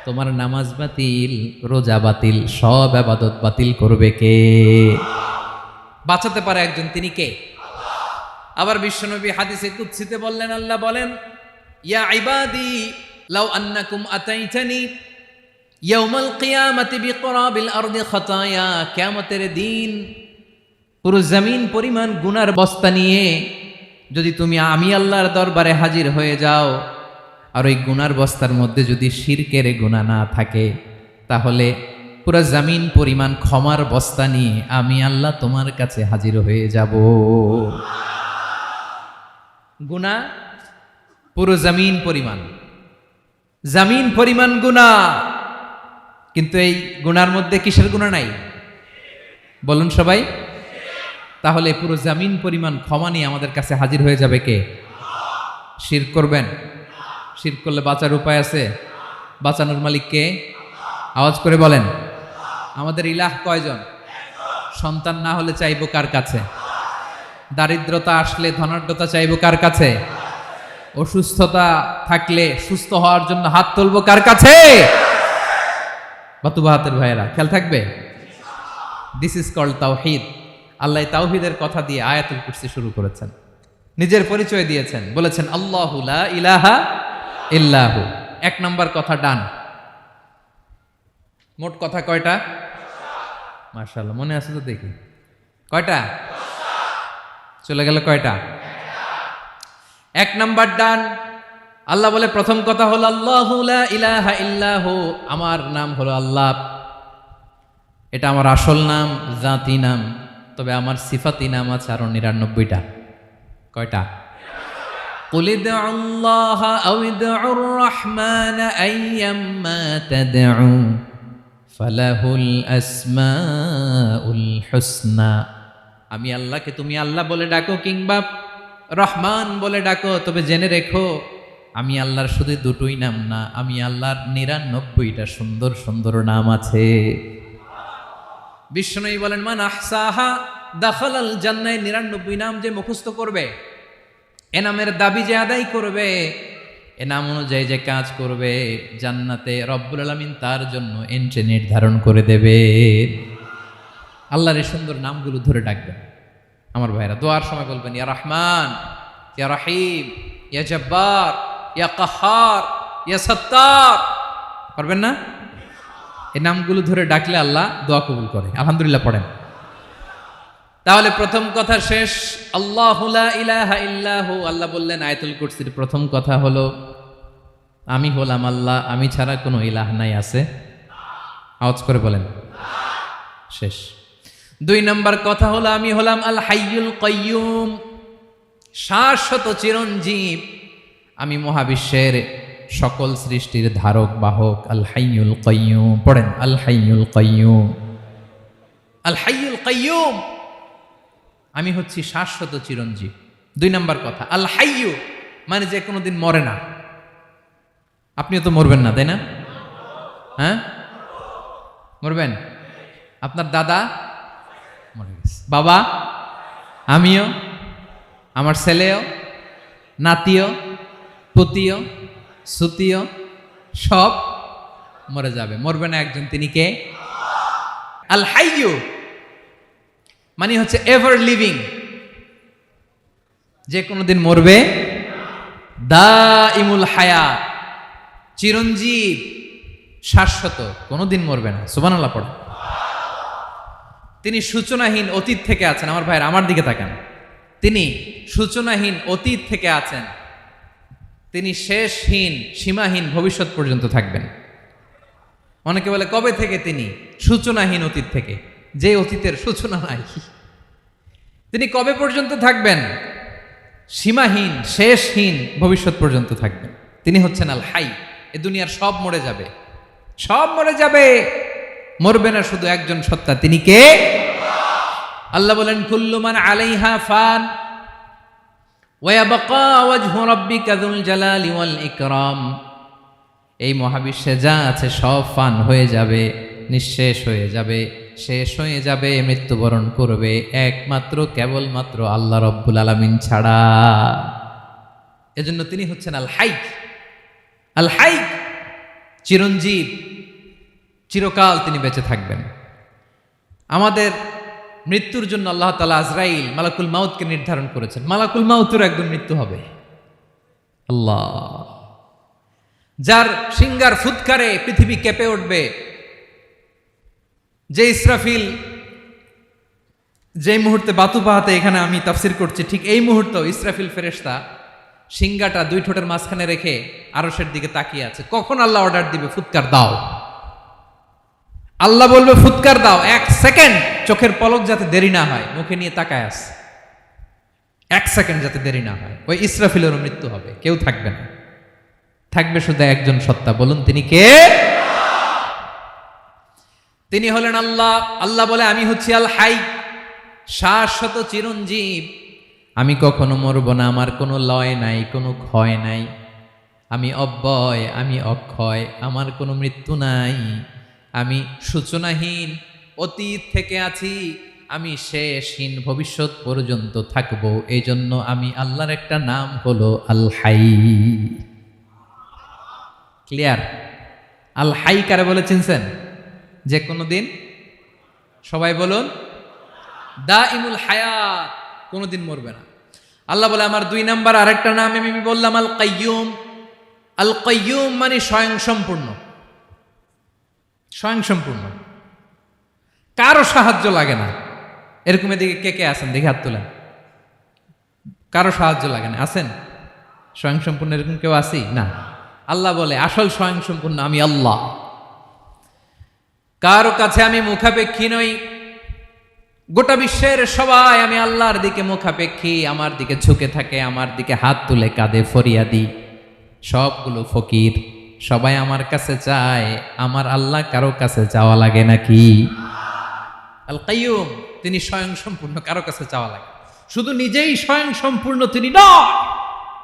তোমার নামাজ বাতিল, রোজা বাতিল, সব ইবাদত বাতিল করবে কে? বাঁচাতে পারে একজন, তিনি কে? আবার বিশ্বনবী হাদিসে কুদসিতে বললেন, আল্লাহ বলেন, ইয়া ইবাদি লাউ আন্নাকুম আতাইতানি ইয়াউমাল কিয়ামাতি বিকরাবিল আরদি খাতায়া, কিয়ামতের দিন পুরো জমিন পরিমাণ গুনার বস্তা নিয়ে যদি তুমি আমি আল্লাহর দরবারে হাজির হয়ে যাও, আর ওই গুনার বস্তার মধ্যে যদি শিরকের গুনাহ না থাকে, তাহলে পুরো জমিন পরিমাণ ক্ষমার বস্তা নিয়ে আমি আল্লাহ তোমার কাছে হাজির হয়ে যাব। গুনাহ পুরো জমিন পরিমাণ গুনাহ, কিন্তু এই গুনার মধ্যে কিসের গুনাহ নাই? বলুন সবাই। তাহলে পুরো জমিন পরিমাণ ক্ষমা নিয়ে আমাদের কাছে হাজির হয়ে যাবে কে? শিরক করবেন? শিরক করলে বাঁচার উপায় আছে? বাঁচানোর মালিক কে? আওয়াজ করে বলেন। আমাদের ইলাহ কয়জন? সন্তান না হলে চাইবো কার কাছে? দারিদ্রতা আসলে ধনাঢ্যতা চাইবো কার কাছে? অসুস্থতা থাকলে সুস্থ হওয়ার জন্য হাত তুলবো কার কাছে? বাতুবাহাতের ভাইয়েরা, খেয়াল থাকবে। দিস ইজ কল্ড তাওহীদ। আল্লাহ তাওহীদের কথা দিয়ে আয়াতুল কুরসি শুরু করেছেন, নিজের পরিচয় দিয়েছেন, বলেছেন আল্লাহু লা ইলাহা ইল্লাহু। এক নাম্বার কথা ডান। মোট কথা কয়টা? মাশাআল্লাহ, মনে আছে তো দেখি। কয়টা? চলে গেল কয়টা? এক নাম্বার ডান। আল্লাহ বলে প্রথম কথা হলো আল্লাহু লা ইলাহা ইল্লাহু, আমার নাম হলো আল্লাহ। এটা আমার আসল নাম, জাতি নাম। তবে আমার সিফাতি নাম আছে আরো ৯৯টা। কয়টা? قل ادعوا الله أو ادعوا الرحمن أيما تدعوا فله الأسماء الحسنى। আমি আল্লাহকে তুমি আল্লাহ বলে ডাকো কিংবা রহমান বলে ডাকো, তবে জেনে রেখো আমি আল্লাহর শুধু দুটোই নাম না, আমি আল্লাহর ৯৯টা সুন্দর সুন্দর নাম আছে। বিষ্ণু বলেন, মান আহসাহা দাখালাল জান্নাহ। ৯৯ নাম যে মুখস্থ করবে, এ নামের দাবি যে আদায় করবে, এ নাম অনুযায়ী যে কাজ করবে, জান্নাতে রব্বুল আলামিন তার জন্য এন্ট্রি নির্ধারণ করে দেবে। আল্লাহর এই সুন্দর নামগুলো ধরে ডাকবেন। আমার ভাইরা দোয়ার সময় বলবেন ইয়া রহমান, ইয়া রহিম, ইয়া জব্বার, ইয়া কাহ্হার, ইয়া সত্তার। পারবেন না? এই নামগুলো ধরে ডাকলে আল্লাহ দোয়া কবুল করে। আলহামদুলিল্লাহ পড়েন। তাহলে প্রথম কথা শেষ। আল্লাহু লা ইলাহা ইল্লাহু, আল্লাহ বললেন আয়াতুল কুরসির প্রথম কথা হলো আমি হলাম আল্লাহ, আমি ছাড়া কোনো ইলাহ নাই। আছে? আওয়াজ করে বলেন। শেষ। 2 নম্বর কথা হলো আমি হলাম আল হাইয়ুল কাইয়ুম, শাশ্বত চিরঞ্জীব। আমি মহাবিশ্বের সকল সৃষ্টির ধারক বাহক। আল হাইয়ুল কাইয়ুম পড়েন। আল হাইয়ুল কাইয়ুম, আল হাইয়ুল কাইয়ুম, আমি হচ্ছি শাশ্বত চিরঞ্জীব। 2 নম্বর কথা আল হাইয়ু মানে যে কোনোদিন মরে না। আপনিও তো মরবেন না, তাই না? হ্যাঁ, মরবেন। আপনার দাদা মরে গেছে, বাবা, আমিও, আমার ছেলেও, নাতিও, পুতিও, সুতিও সব মরে যাবে। মরবে না একজন, তিনি কে? আল হাইয়ু মানে হচ্ছে এভার লিভিং, যে কোনোদিন মরবে। দাইমুল হায়াত, চিরঞ্জীব, শাশ্বত, কোনোদিন মরবে না। সুবহানাল্লাহ পড়ে। তিনি সূচনাহীন অতীত থেকে আছেন। আমার ভাইয়ের আমার দিকে তাকান। তিনি সূচনাহীন অতীত থেকে আছেন, তিনি শেষহীন সীমাহীন ভবিষ্যৎ পর্যন্ত থাকবেন। অনেকে বলে কবে থেকে? তিনি সূচনাহীন অতীত থেকে, যে অতীতের সূচনা নাই। তিনি কবে পর্যন্ত থাকবেন? সীমাহীন শেষহীন ভবিষ্যৎ পর্যন্ত থাকবেন। তিনি হচ্ছেন আল হাই। এ দুনিয়ার সব মরে যাবে, সব মরে যাবে, মরবে না শুধু একজন সত্তা। তিনি কে? আল্লাহ বলেন কুল্লু মান আলাইহা ফান ওয়া ইয়াবকা ওয়াজহু রাব্বিকা যুল জালালি ওয়াল ইকরাম। এই মহাবিশ্বে যা আছে সব ফান হয়ে যাবে, নিঃশেষ হয়ে যাবে, শেষ হয়ে যাবে, মৃত্যুবরণ করবে, একমাত্র কেবলমাত্র আল্লাহ রব্বুল আলামিন ছাড়া। এজন্য তিনি হচ্ছেন আল হাই। আল হাই চিরঞ্জীব, চিরকাল তিনি বেঁচে থাকবেন। আমাদের মৃত্যুর জন্য আল্লাহ তাআলা আজরাইল মালাকুল মাউতকে নির্ধারণ করেছেন। মালাকুল মাউতের একদিন মৃত্যু হবে। আল্লাহ, যার সিঙ্গার ফুৎকারে পৃথিবী কেঁপে উঠবে, যে ইসরাফিল যে মুহূর্তে বাতু পাহাতে এখানে আমি তাফসির করছি, ঠিক এই মুহূর্তেও ইসরাফিল ফেরেশতা সিঙ্গাটা 2 ঠোঁটের মাঝখানে রেখে আরশের দিকে তাকিয়ে আছে। কখন আল্লাহ অর্ডার দিবে ফুৎকার দাও, আল্লাহ বলবে ফুৎকার দাও, 1 সেকেন্ড চোখের পলক যাতে দেরি না হয়, মুখে নিয়ে তাকায় আছে, 1 সেকেন্ড যাতে দেরি না হয়। ওই ইসরাফিলেরও মৃত্যু হবে, কেউ থাকবে না, থাকবে শুধু একজন সত্তা। বলুন তিনি কে? তিনি হলেন আল্লাহ। আল্লাহ বলে আমি হচ্ছি আল হাই, শাশ্বত চিরঞ্জীব। আমি কখনো মরব না, আমার কোনো লয় নাই, কোনো ক্ষয় নাই। আমি অব্যয়, আমি অক্ষয়, আমার কোনো মৃত্যু নাই। আমি সূচনাহীন অতীত থেকে আছি, আমি শেষহীন ভবিষ্যৎ পর্যন্ত থাকব। এই জন্য আমি আল্লাহর একটা নাম হলো আল হাই। ক্লিয়ার? আল হাই কারে বলে চিনছেন? যে কোনো দিন, সবাই বলুন, দাইমুল হায়াত, কোনোদিন মরবে না। আল্লাহ বলে আমার 2 নাম্বার আরেকটা নাম আমি বললাম আল কাইয়ুম। আল কাইয়ুম মানে স্বয়ং সম্পূর্ণ, স্বয়ং সম্পূর্ণ, কারো সাহায্য লাগে না। এরকম এদিকে কে কে আছেন দেখে হাত তোলেন। কারো সাহায্য লাগে না, আছেন? স্বয়ং সম্পূর্ণ এরকম কেউ আছি না? আল্লাহ বলে আসল স্বয়ং সম্পূর্ণ আমি আল্লাহ। কারো কাছে আমি মুখাপেক্ষী নই। গোটা বিশ্বের সবাই আমি আল্লাহর দিকে মুখাপেক্ষী, আমার দিকে ঝুঁকে থাকে, আমার দিকে হাত তুলে কাঁধে ফরিয়াদি। সবগুলো ফকির, সবাই আমার কাছে চায়। আমার আল্লাহ কারো কাছে চাওয়া লাগে নাকি? আল কাইয়ুম, তিনি স্বয়ং সম্পূর্ণ, কারো কাছে চাওয়া লাগে। শুধু নিজেই স্বয়ং সম্পূর্ণ তিনি নয়,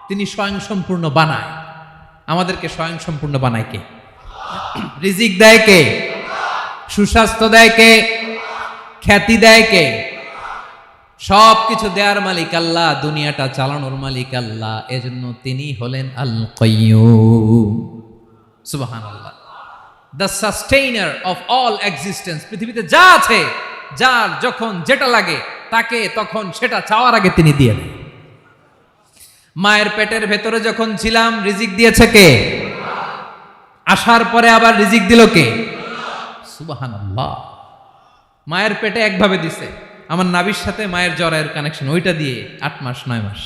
তিনি স্বয়ং সম্পূর্ণ বানায়। আমাদেরকে স্বয়ং সম্পূর্ণ বানায় কে? রিজিক দেয় কে? সুস্বাস্থ্য দেয় কে? খ্যাতি দেয় কে? সব কিছু দেওয়ার মালিক আল্লাহ, দুনিয়াটা চালানোর মালিক আল্লাহ। এজন্য তিনি হলেন আল কাইয়ুম। সুবহানাল্লাহ। The sustainer of all existence. পৃথিবীতে যা আছে যার যখন যেটা লাগে তাকে তখন সেটা চাওয়ার আগে তিনি দিয়ে দেন। মায়ের পেটের ভেতরে যখন ছিলাম রিজিক দিয়েছে কে? আসার পরে আবার রিজিক দিল কে? সুবহানাল্লাহ। মায়ের পেটে একভাবে দিছে, আমার নাভির সাথে মায়ের জরায়ুর কানেকশন, ওইটা দিয়ে 8 মাস 9 মাস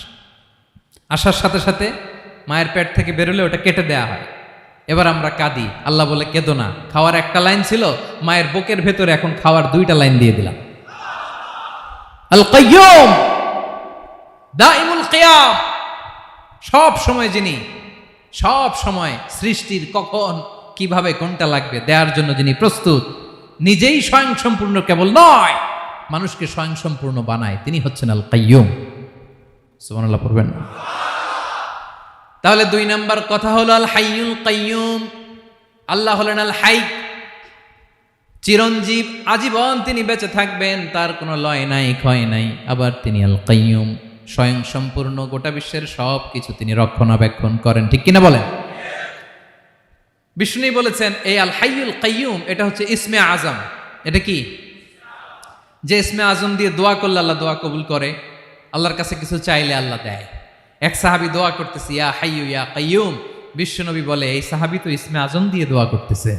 আসার সাথে সাথে মায়ের পেট থেকে বেরোলে ওটা কেটে দেয়া হয়। এবার আমরা কাঁদি, আল্লাহ বলে কেঁদো না, খাওয়ার একটা লাইন ছিল, মায়ের বুকের ভেতরে এখন খাওয়ার 2টা লাইন দিয়ে দিলাম। আল কাইয়ুম দাইমুল কিয়াম, সব সময় যিনি, সব সময় সৃষ্টির কখন কিভাবে কোনটা লাগবে দেওয়ার জন্য যিনি প্রস্তুত, নিজেই স্বয়ংসম্পূর্ণ কেবল নয় মানুষকে স্বয়ংসম্পূর্ণ বানায়, তিনি হচ্ছেন আল কাইয়ুম। সুবহানাল্লাহ পড়বেন না? তাহলে 2 নাম্বার কথা হলো আল হাইয়ুল কাইয়ুম। আল্লাহ হলেন আল হাই, চিরঞ্জীব, আজীবন তিনি বেঁচে থাকবেন, তার কোনো লয় নাই ক্ষয় নাই। আবার তিনি আল কাইয়ুম, স্বয়ং সম্পূর্ণ, গোটা বিশ্বের সব কিছু তিনি রক্ষণাবেক্ষণ করেন, ঠিক কিনা বলেন? বিষ্ণু বলেছেন এই আল হাইয়ুল কাইয়ুম এটা হচ্ছে ইসমে আজম। এটা কি? যে ইসমে আজম দিয়ে দোয়া করলে আল্লাহ দোয়া কবুল করে, আল্লাহর কাছে কিছু চাইলে আল্লাহ দেয়। এক সাহাবী দোয়া করতেছে ইয়া হাইয়ু ইয়া কাইয়ুম, বিশ্বনবী বলে এই সাহাবী তো ইসমে আজম দিয়ে দোয়া করতেছে।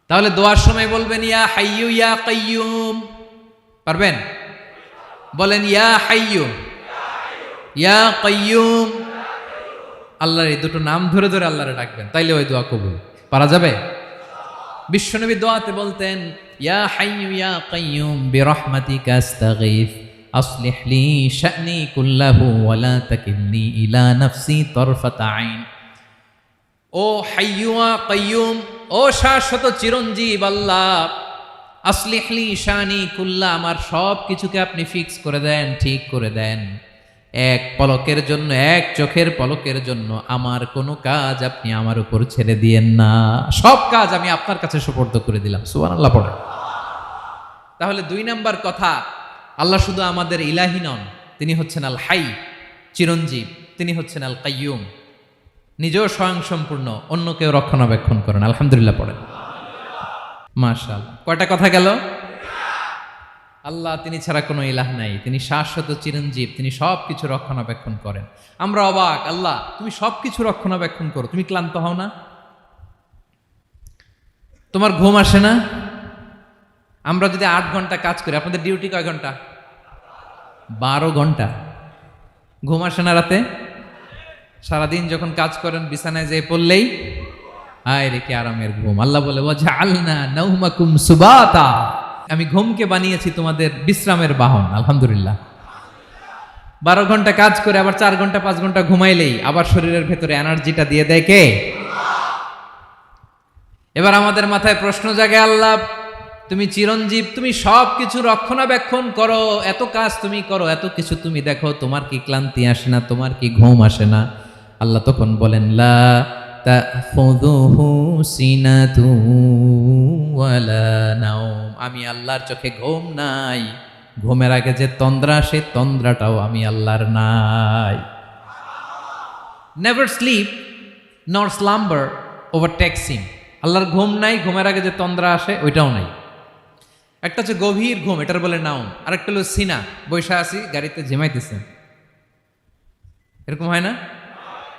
তাহলে দোয়ার সময় বলবেন ইয়া হাইয়ু ইয়া কাইয়ুম, পারবেন? বলেন ইয়া হাইয়ু ইয়া কাইয়ুম। আল্লাহর এই দুটো নাম ধরে ধরে আল্লাহরে ডাকবেন, তাইলে ওই দোয়া কবুল। পারা যাবে? বিশ্বনবী দোয়াতে বলতেন ইয়া হাইয়ু ইয়া কাইয়ুম বিরহমাতিকা আস্তাগীথ আসলিহ লি শা'নি কুল্লাহু ওয়া লা তাকিলনি ইলা নাফসি তারফাতা আইন। ও হাইয়ু ওয়া কাইয়ুম, ও শাশ্বত চিরঞ্জীব আল্লাহ, আসলিহ লি শা'নি কুল্লা, আমার সব কিছুকে আপনি ফিক্স করে দেন, ঠিক করে দেন। এক পলকের জন্য, এক চোখের পলকের জন্য আমার কোনো কাজ আপনি আমার উপর ছেড়ে দিয়েন না, সব কাজ আমি আপনার কাছে সুপর্দ করে দিলাম। সুবহানাল্লাহ পড়ে। তাহলে 2 নাম্বার কথা, আল্লাহ শুধু আমাদের ইলাহি নন, তিনি হচ্ছেন আল হাই, চিরঞ্জীব, তিনি হচ্ছেন আল কাইয়ুম, নিজেও স্বয়ংসম্পূর্ণ, অন্যকেও রক্ষণাবেক্ষণ করেন। আলহামদুলিল্লাহ পড়েন। মাশাআল্লাহ। কয়টা কথা গেল? আল্লাহ তিনি ছাড়া কোনো ইলাহ নাই, তিনি শাশ্বত চিরঞ্জীব, তিনি সব কিছু রক্ষণাবেক্ষণ করেন। আমরা অবাক, আল্লাহ তুমি সব কিছু রক্ষণাবেক্ষণ করো, তুমি ক্লান্ত হও না? তোমার ঘুম আসে না? আমরা যদি 8 ঘন্টা কাজ করি, আপনাদের ডিউটি কয় ঘন্টা? 12 ঘন্টা। ঘুম আসে না রাতে? সারাদিন যখন কাজ করেন বিছানায় যেয়ে পড়লেই হায় রে কি আরামের ঘুম। আল্লাহ বলে ওয়াজআলনা নাওমাকুম সুবাতা, আমি ঘুমকে বানিয়েছি তোমাদের বিশ্রামের বাহন। আলহামদুলিল্লাহ। 12 ঘন্টা কাজ করে আবার 4 ঘন্টা 5 ঘন্টা ঘুমাইলেই আবার শরীরের ভেতরে এনার্জিটা দিয়ে দেয় কে? এবার আমাদের মাথায় প্রশ্ন জাগে, আল্লাহ তুমি চিরঞ্জীব, তুমি সব কিছু রক্ষণাবেক্ষণ করো, এত কাজ তুমি করো, এত কিছু তুমি দেখো, তোমার কি ক্লান্তি আসে না? তোমার কি ঘুম আসে না? আল্লাহ তখন বলেন লা তাখুযুহু সিনাতু ওয়ালা নাওম, আমি আল্লাহর চোখে ঘুম নাই, ঘুমের আগে যে তন্দ্রা, সে তন্দ্রাটাও আমি আল্লাহর নাই। নেভার স্লিপ নর স্লাম্বার ওভারটেকস হিম, আল্লাহর ঘুম নাই, ঘুমের আগে যে তন্দ্রা আসে ওইটাও নাই। একটা হচ্ছে গভীর ঘুম, এটার বলে নাওম, আর একটা হলো সিনা, বৈশা আছি গাড়িতে ঝিমাইতেছেন, এরকম হয় না?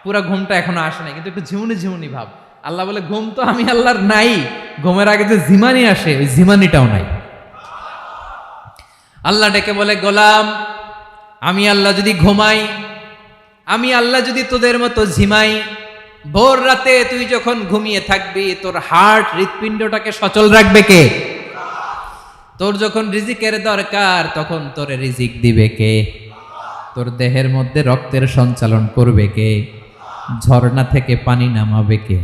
পুরা ঘুমটা এখনো আসে নাই, কিন্তু একটু ঝিমুনি ঝিমুনি ভাব। আল্লাহ বলে ঘুম তো আমি আল্লাহর নাই, ঘুমের আগে যে ঝিমানি আসে ওই ঝিমানিটাও নাই। আল্লাহ ডেকে বলে গোলাম, আমি আল্লাহ যদি ঘুমাই, আমি আল্লাহ যদি তোদের মতো ঝিমাই, ভোর রাতে তুই যখন ঘুমিয়ে থাকবি তোর হার্ট, হৃৎপিণ্ডটাকে সচল রাখবে কে? তোর যখন রিজিকের দরকার তখন তোরে রিজিক দিবে কে? তোর দেহের মধ্যে রক্তের সঞ্চালন করবে কে? ঝর্ণা থেকে পানি নামাবে কে?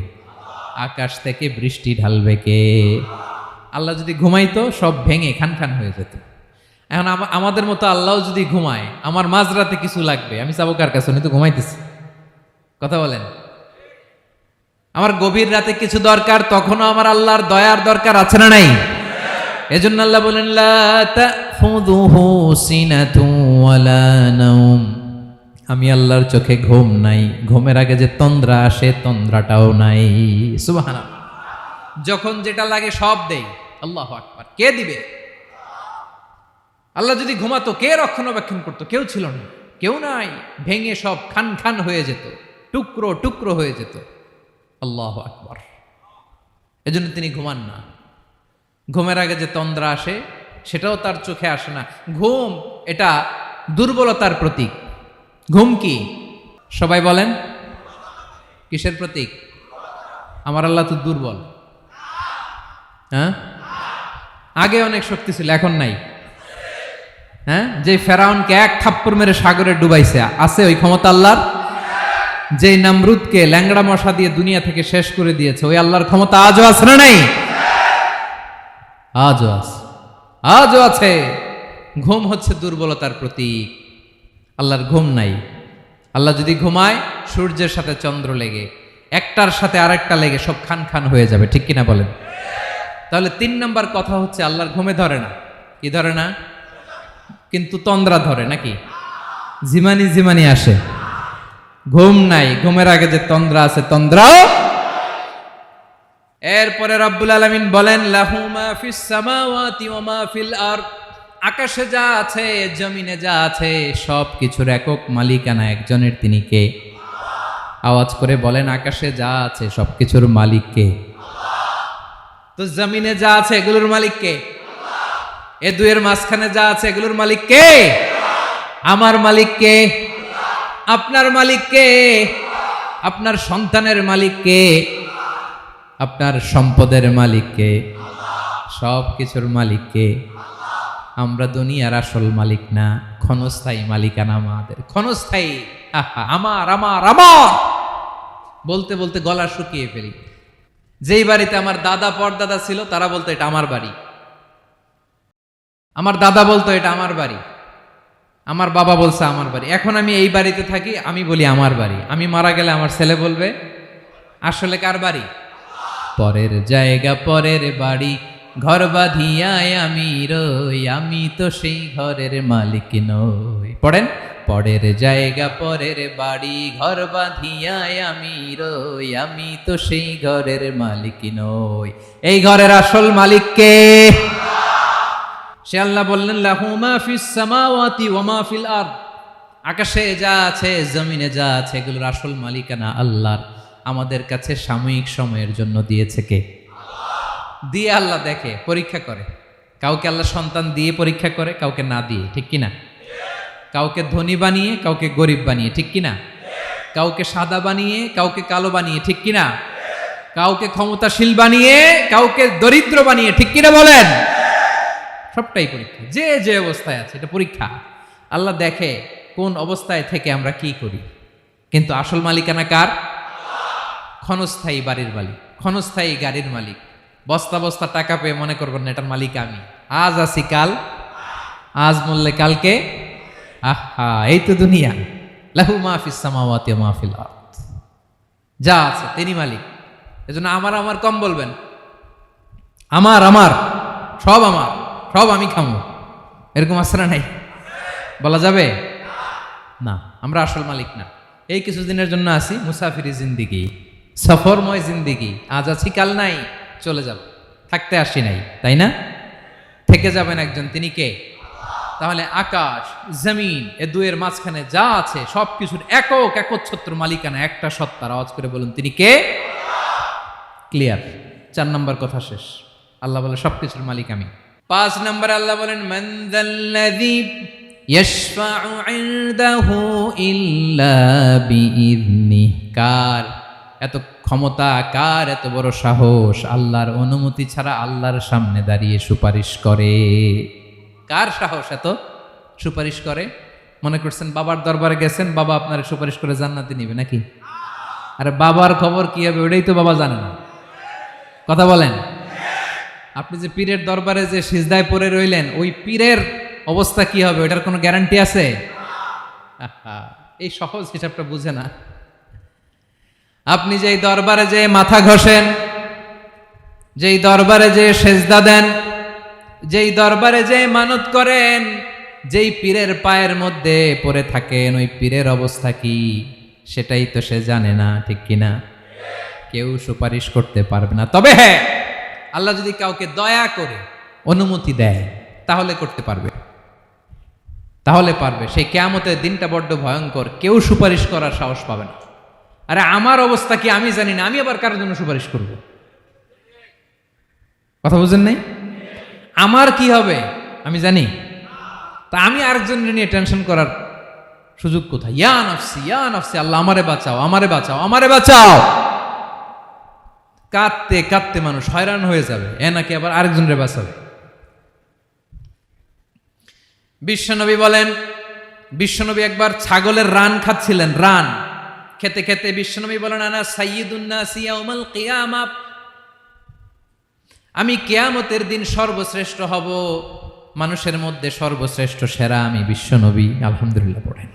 আকাশ থেকে বৃষ্টি ঢালবে কে? আল্লাহ যদি ঘুমাইতো সব ভেঙে খান খান হয়ে যেত। এখন আমাদের মতো আল্লাহ যদি ঘুমায়, আমার মাঝরাতে কিছু লাগবে, আমি যাবো কার কাছে? উনি তো ঘুমাইতেছে। কথা বলেন। আমার গভীর রাতে কিছু দরকার, তখনও আমার আল্লাহর দয়ার দরকার আছে না নাই? এজন্য আল্লাহ বলেন লা তাখুযুহু সিনাতু ওয়ালা নাওম, আমি আল্লাহর চোখে ঘুম নাই, ঘুমের আগে যে তন্দ্রা আসে তন্দ্রাটাও নাই। সুবহানাল্লাহ। যখন যেটা লাগে সব দেই, আল্লাহু আকবার। কে দিবে? আল্লাহ যদি ঘুমাতো কে রক্ষণাবেক্ষণ করতো? কেউ ছিল না, কেউ নাই। ভেঙে সব খান খান হয়ে যেত, টুকরো টুকরো হয়ে যেত। আল্লাহু আকবার। এজন্য তিনি ঘুমান না। ঘুমের আগে যে তন্দ্রা আসে সেটাও তার চোখে আসে না। ঘুম এটা দুর্বলতার প্রতীক। ঘুম কি? সবাই বলেন, কিসের প্রতীক? আমার আল্লাহ তো দুর্বল। হ্যাঁ, আগে অনেক শক্তি ছিল, এখন নাই। হ্যাঁ, যে ফেরাউনকে এক থাপ্পড় মেরে সাগরে ডুবাইছে, আছে ওই ক্ষমতা আল্লাহর? যে নামরুদকে ল্যাংড়া মশা দিয়ে দুনিয়া থেকে শেষ করে দিয়েছে, ওই আল্লাহর ক্ষমতা আজও আছে না নাই? আজও আছে, আজও আছে। ঘুম হচ্ছে দুর্বলতার প্রতীক। আল্লাহর ঘুম নাই। আল্লাহ যদি ঘুমায়, সূর্যের সাথে চন্দ্র লেগে, একটার সাথে আরেকটা লেগে সব খান খান হয়ে যাবে, ঠিক কিনা বলেন? তাহলে 3 নম্বর কথা হচ্ছে আল্লাহর ঘুমে ধরে না। কি ধরে না? কিন্তু তন্দ্রা ধরে নাকি? জিমানি জিমানি আসে। ঘুম নাই, ঘুমের আগে যে তন্দ্রা আছে, তন্দ্রাও। এরপরে রব্বুল আলামিন বলেন, লাহু মা ফিস সামাওয়াতি ওয়া মা ফিল আরদ। আকাশে যা আছে, জমিনে যা আছে, সব কিছুর একক মালিকানা একজনের। তিনি কে? আওয়াজ করে বলেন, আকাশে যা আছে সব কিছুর মালিক কে? তো জমিনে যা আছে এগুলোর মালিক কে? এ দুয়ের মাঝখানে যা আছে এগুলোর মালিক কে? আমার মালিক কে? আপনার মালিক কে? আপনার সন্তানের মালিক কে? আপনার সম্পদের মালিক কে? সব কিছুর মালিক কে? আমরা দুনিয়ার আসল মালিক না, ক্ষণস্থায়ী মালিকানা আমাদের। ক্ষণস্থায়ী। আমার আমার আমার বলতে বলতে গলা শুকিয়ে ফেলি। যেই বাড়িতে আমার দাদা পরদাদা ছিল, তারা বলতো এটা আমার বাড়ি। আমার দাদা বলতো এটা আমার বাড়ি, আমার বাবা বলছে আমার বাড়ি। এখন আমি এই বাড়িতে থাকি, আমি বলি আমার বাড়ি। আমি মারা গেলে আমার ছেলে বলবে আসলে কার বাড়ি? পরের জায়গা পরের বাড়ি, ঘর বাঁধিয়ায় আমি রই, আমি তো সেই ঘরের মালিক নই। পড়েন, পরের জায়গা পরের বাড়ি, ঘর বাঁধিয়ায় আমি রই, আমি তো সেই ঘরের মালিক নই। এই ঘরের আসল মালিক কে? সে আল্লাহ বললেন, লাহু মা ফিস সামাওয়াতি ওয়া মা ফিল আরদ। আকাশে যা আছে, জমিনে যা আছে, এগুলোর আসল মালিকানা আল্লাহর। আমাদের কাছে সাময়িক সময়ের জন্য দিয়েছে কে? দিয়ে আল্লাহ দেখে, পরীক্ষা করে। কাউকে আল্লাহ সন্তান দিয়ে পরীক্ষা করে, কাউকে না দিয়ে, ঠিক কিনা? কাউকে ধনী বানিয়ে, কাউকে গরিব বানিয়ে, ঠিক কিনা? কাউকে সাদা বানিয়ে, কাউকে কালো বানিয়ে, ঠিক কিনা? কাউকে ক্ষমতাশীল বানিয়ে, কাউকে দরিদ্র বানিয়ে, ঠিক কিনা বলেন? সবটাই পরীক্ষা। যে যে অবস্থায় আছে এটা পরীক্ষা। আল্লাহ দেখে কোন অবস্থায় থেকে আমরা কি করি। কিন্তু আসল মালিকানা কার? ক্ষণস্থায়ী বাড়ির মালিক, ক্ষণস্থায়ী গাড়ির মালিক। বস্তা বস্তা টাকা পেয়ে মনে করবেন না এটার মালিক আমি। আজ আছি কাল, আজ মরলে কালকে। আহা, এই তো দুনিয়া। লাহু মা ফিস সামাওয়াতি ওয়া মা ফিল আরদ। যা আছে তিনি মালিক। এজন্য আমার আমার কম বলবেন। আমার আমার সব আমার, সব আমি খামো, এরকম আসরা নাই? বলা যাবে না। আমরা আসল মালিক না। এই কিছুদিনের জন্য আছি, মুসাফিরি জিন্দিগি, সফরময় জিন্দিগি। আজ আছি কাল নাই, চলে যাব। থাকতে আসি নাই, তাই না? থেকে যাবেন একজন, তিনি কে? তাহলে আকাশ জমিন এ দুয়ের মাঝখানে যা আছে সব কিছুর একক একচ্ছত্র মালিকানা একটা সত্তার। আওয়াজ করে বলুন, তিনি কে? ক্লিয়ার। 4 নম্বর কথা শেষ। আল্লাহ বলে সবকিছুর মালিক আমি। 5 নম্বরে আল্লাহ বলেন, মান যাল্লাযী ইয়াশফাউ ইনদাহু ইল্লা বিইযনিহি। কার এত ক্ষমতা, কার এত বড় সাহস, আল্লাহর অনুমতি ছাড়া আল্লাহর সামনে দাঁড়িয়ে সুপারিশ করে? কার সাহস এত সুপারিশ করে? মনে করছেন বাবার দরবারে গেছেন, বাবা আপনার সুপারিশ করে জান্নাতে নিবে নাকি? আরে বাবার খবর কি হবে ওটাই তো বাবা জানে না। কথা বলেন। আপনি যে পীরের দরবারে যে সিজদায় পড়ে রইলেন, ওই পীরের অবস্থা কি হবে ওটার কোনো গ্যারান্টি আছে? এই সহজ হিসাবটা বুঝে না। আপনি যেই দরবারে যে মাথা ঘষেন, যেই দরবারে যে সেজদা দেন, যেই দরবারে যে মানত করেন, যেই পীরের পায়ের মধ্যে পড়ে থাকেন, ওই পীরের অবস্থা কি সেটাই তো সে জানে না, ঠিক কিনা? কেউ সুপারিশ করতে পারবে না। তবে হ্যাঁ, আল্লাহ যদি কাউকে দয়া করে অনুমতি দেয় তাহলে করতে পারবে, তাহলে পারবে। সেই কিয়ামতের দিনটা বড্ড ভয়ঙ্কর, কেউ সুপারিশ করার সাহস পাবে না। আরে আমার অবস্থা কি আমি জানি না, আমি আবার কারোর জন্য সুপারিশ করব? কথা বুঝেন নাই? আমার কি হবে আমি জানি, তা আমি আরেকজনের নিয়ে টেনশন করার সুযোগ কোথায়? ইয়া নাফসি, আল্লাহ আমারে বাঁচাও, আমারে বাঁচাও, আমারে বাঁচাও। কাঁদতে কাঁদতে মানুষ হয়রান হয়ে যাবে, এ নাকি আবার আরেকজনের বাঁচাবে। বিশ্বনবী বলেন, বিশ্বনবী একবার ছাগলের রান খাচ্ছিলেন, রান খেতে খেতে বিশ্বনবী বলেন, আনা সাইয়্যিদুন নাসি ইয়াউমাল কিয়ামাহ, আমি কিয়ামতের দিন সর্বশ্রেষ্ঠ হব, মানুষের মধ্যে সর্বশ্রেষ্ঠ সেরা আমি বিশ্বনবী। আলহামদুলিল্লাহ পড়েন।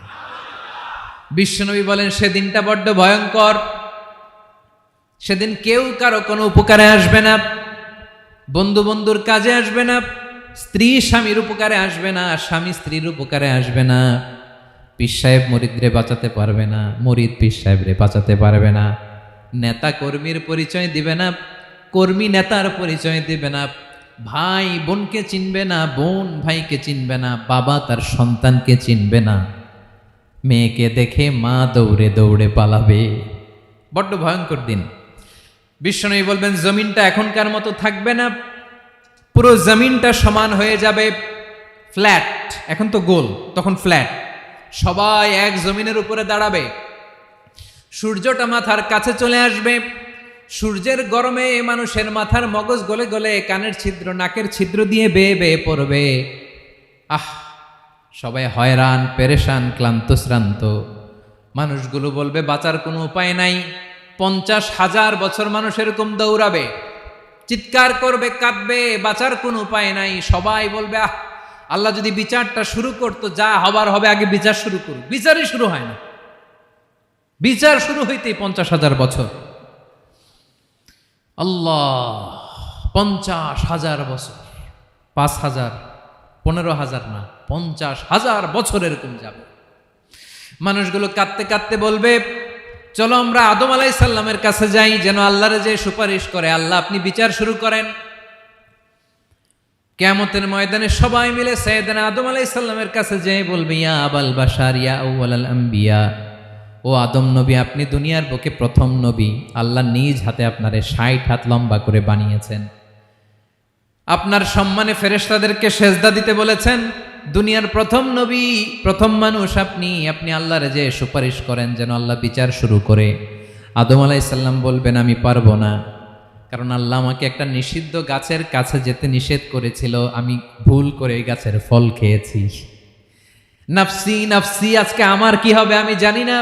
বিশ্বনবী বলেন, সেদিনটা বড্ড ভয়ঙ্কর, সেদিন কেউ কারো কোনো উপকারে আসবে না, বন্ধু বন্ধুর কাজে আসবে না, স্ত্রী স্বামীর উপকারে আসবে না, স্বামী স্ত্রীর উপকারে আসবে না, পীর সাহেব মুরিদরে বাঁচাতে পারবে না, মুরিদ পীর সাহেবরে বাঁচাতে পারবে না, নেতা কর্মীর পরিচয় দিবে না, কর্মী নেতার পরিচয় দিবে না, ভাই বোনকে চিনবে না, বোন ভাইকে চিনবে না, বাবা তার সন্তানকে চিনবে না, মেয়েকে দেখে মা দৌড়ে দৌড়ে পালাবে। বড্ড ভয়ঙ্কর দিন। বিশ্বনবী বলবেন, জমিনটা এখনকার মতো থাকবে না, পুরো জমিনটা সমান হয়ে যাবে, ফ্ল্যাট। এখন তো গোল, তখন ফ্ল্যাট। সবাই এক জমিনের উপরে দাঁড়াবে, সূর্যটা মাথার কাছে চলে আসবে, সূর্যের গরমে মানুষের মাথার মগজ গলে গলে কানের ছিদ্র নাকের ছিদ্র দিয়ে বেয়ে বেয়ে পড়বে। সবাই হয়রান, পেরেশান, ক্লান্ত শ্রান্ত। মানুষগুলো বলবে বাঁচার কোনো উপায় নাই। 50,000 বছর মানুষ এরকম দৌড়াবে, চিৎকার করবে, কাঁদবে, বাঁচার কোনো উপায় নাই। সবাই বলবে, আল্লাহ যদি বিচারটা শুরু করতো, যা হবার হবে, আগে বিচার শুরু করুক। বিচারই শুরু হয় না, বিচার শুরু হইতেই 50,000 বছর। আল্লাহ, 50,000 বছর, 5,000, 15,000 না, 50,000 বছর এরকম যাবে। মানুষগুলো কাঁদতে কাঁদতে বলবে, চলো আমরা আদম আলাইহিস সালামের কাছে যাই, যেন আল্লাহরে যে সুপারিশ করে, আল্লাহ আপনি বিচার শুরু করেন। কিয়ামতের ময়দানে সবাই মিলে সাইয়েদনা আদম আলাইহিস সালামের কাছে যেয়ে বলবে, ইয়া আবাল বাশার, ইয়া আউয়ালাল আম্বিয়া, ও আদম নবী, আপনি দুনিয়ার বুকে প্রথম নবী, আল্লাহ নিজ হাতে আপনারে 60 হাত লম্বা করে বানিয়েছেন, আপনার সম্মানে ফেরেশতাদেরকে সেজদা দিতে বলেছেন, দুনিয়ার প্রথম নবী, প্রথম মানুষ আপনি, আপনি আল্লাহর যে সুপারিশ করেন যেন আল্লাহ বিচার শুরু করে। আদম আলাইহিস সালাম বলবেন, আমি পারবো না, কারণ আল্লাহ আমাকে একটা নিষিদ্ধ গাছের কাছে যেতে নিষেধ করেছিল, আমি ভুল করে এই গাছের ফল খেয়েছি। নাফসি নাফসি, আজকে আমার কি হবে আমি জানি না,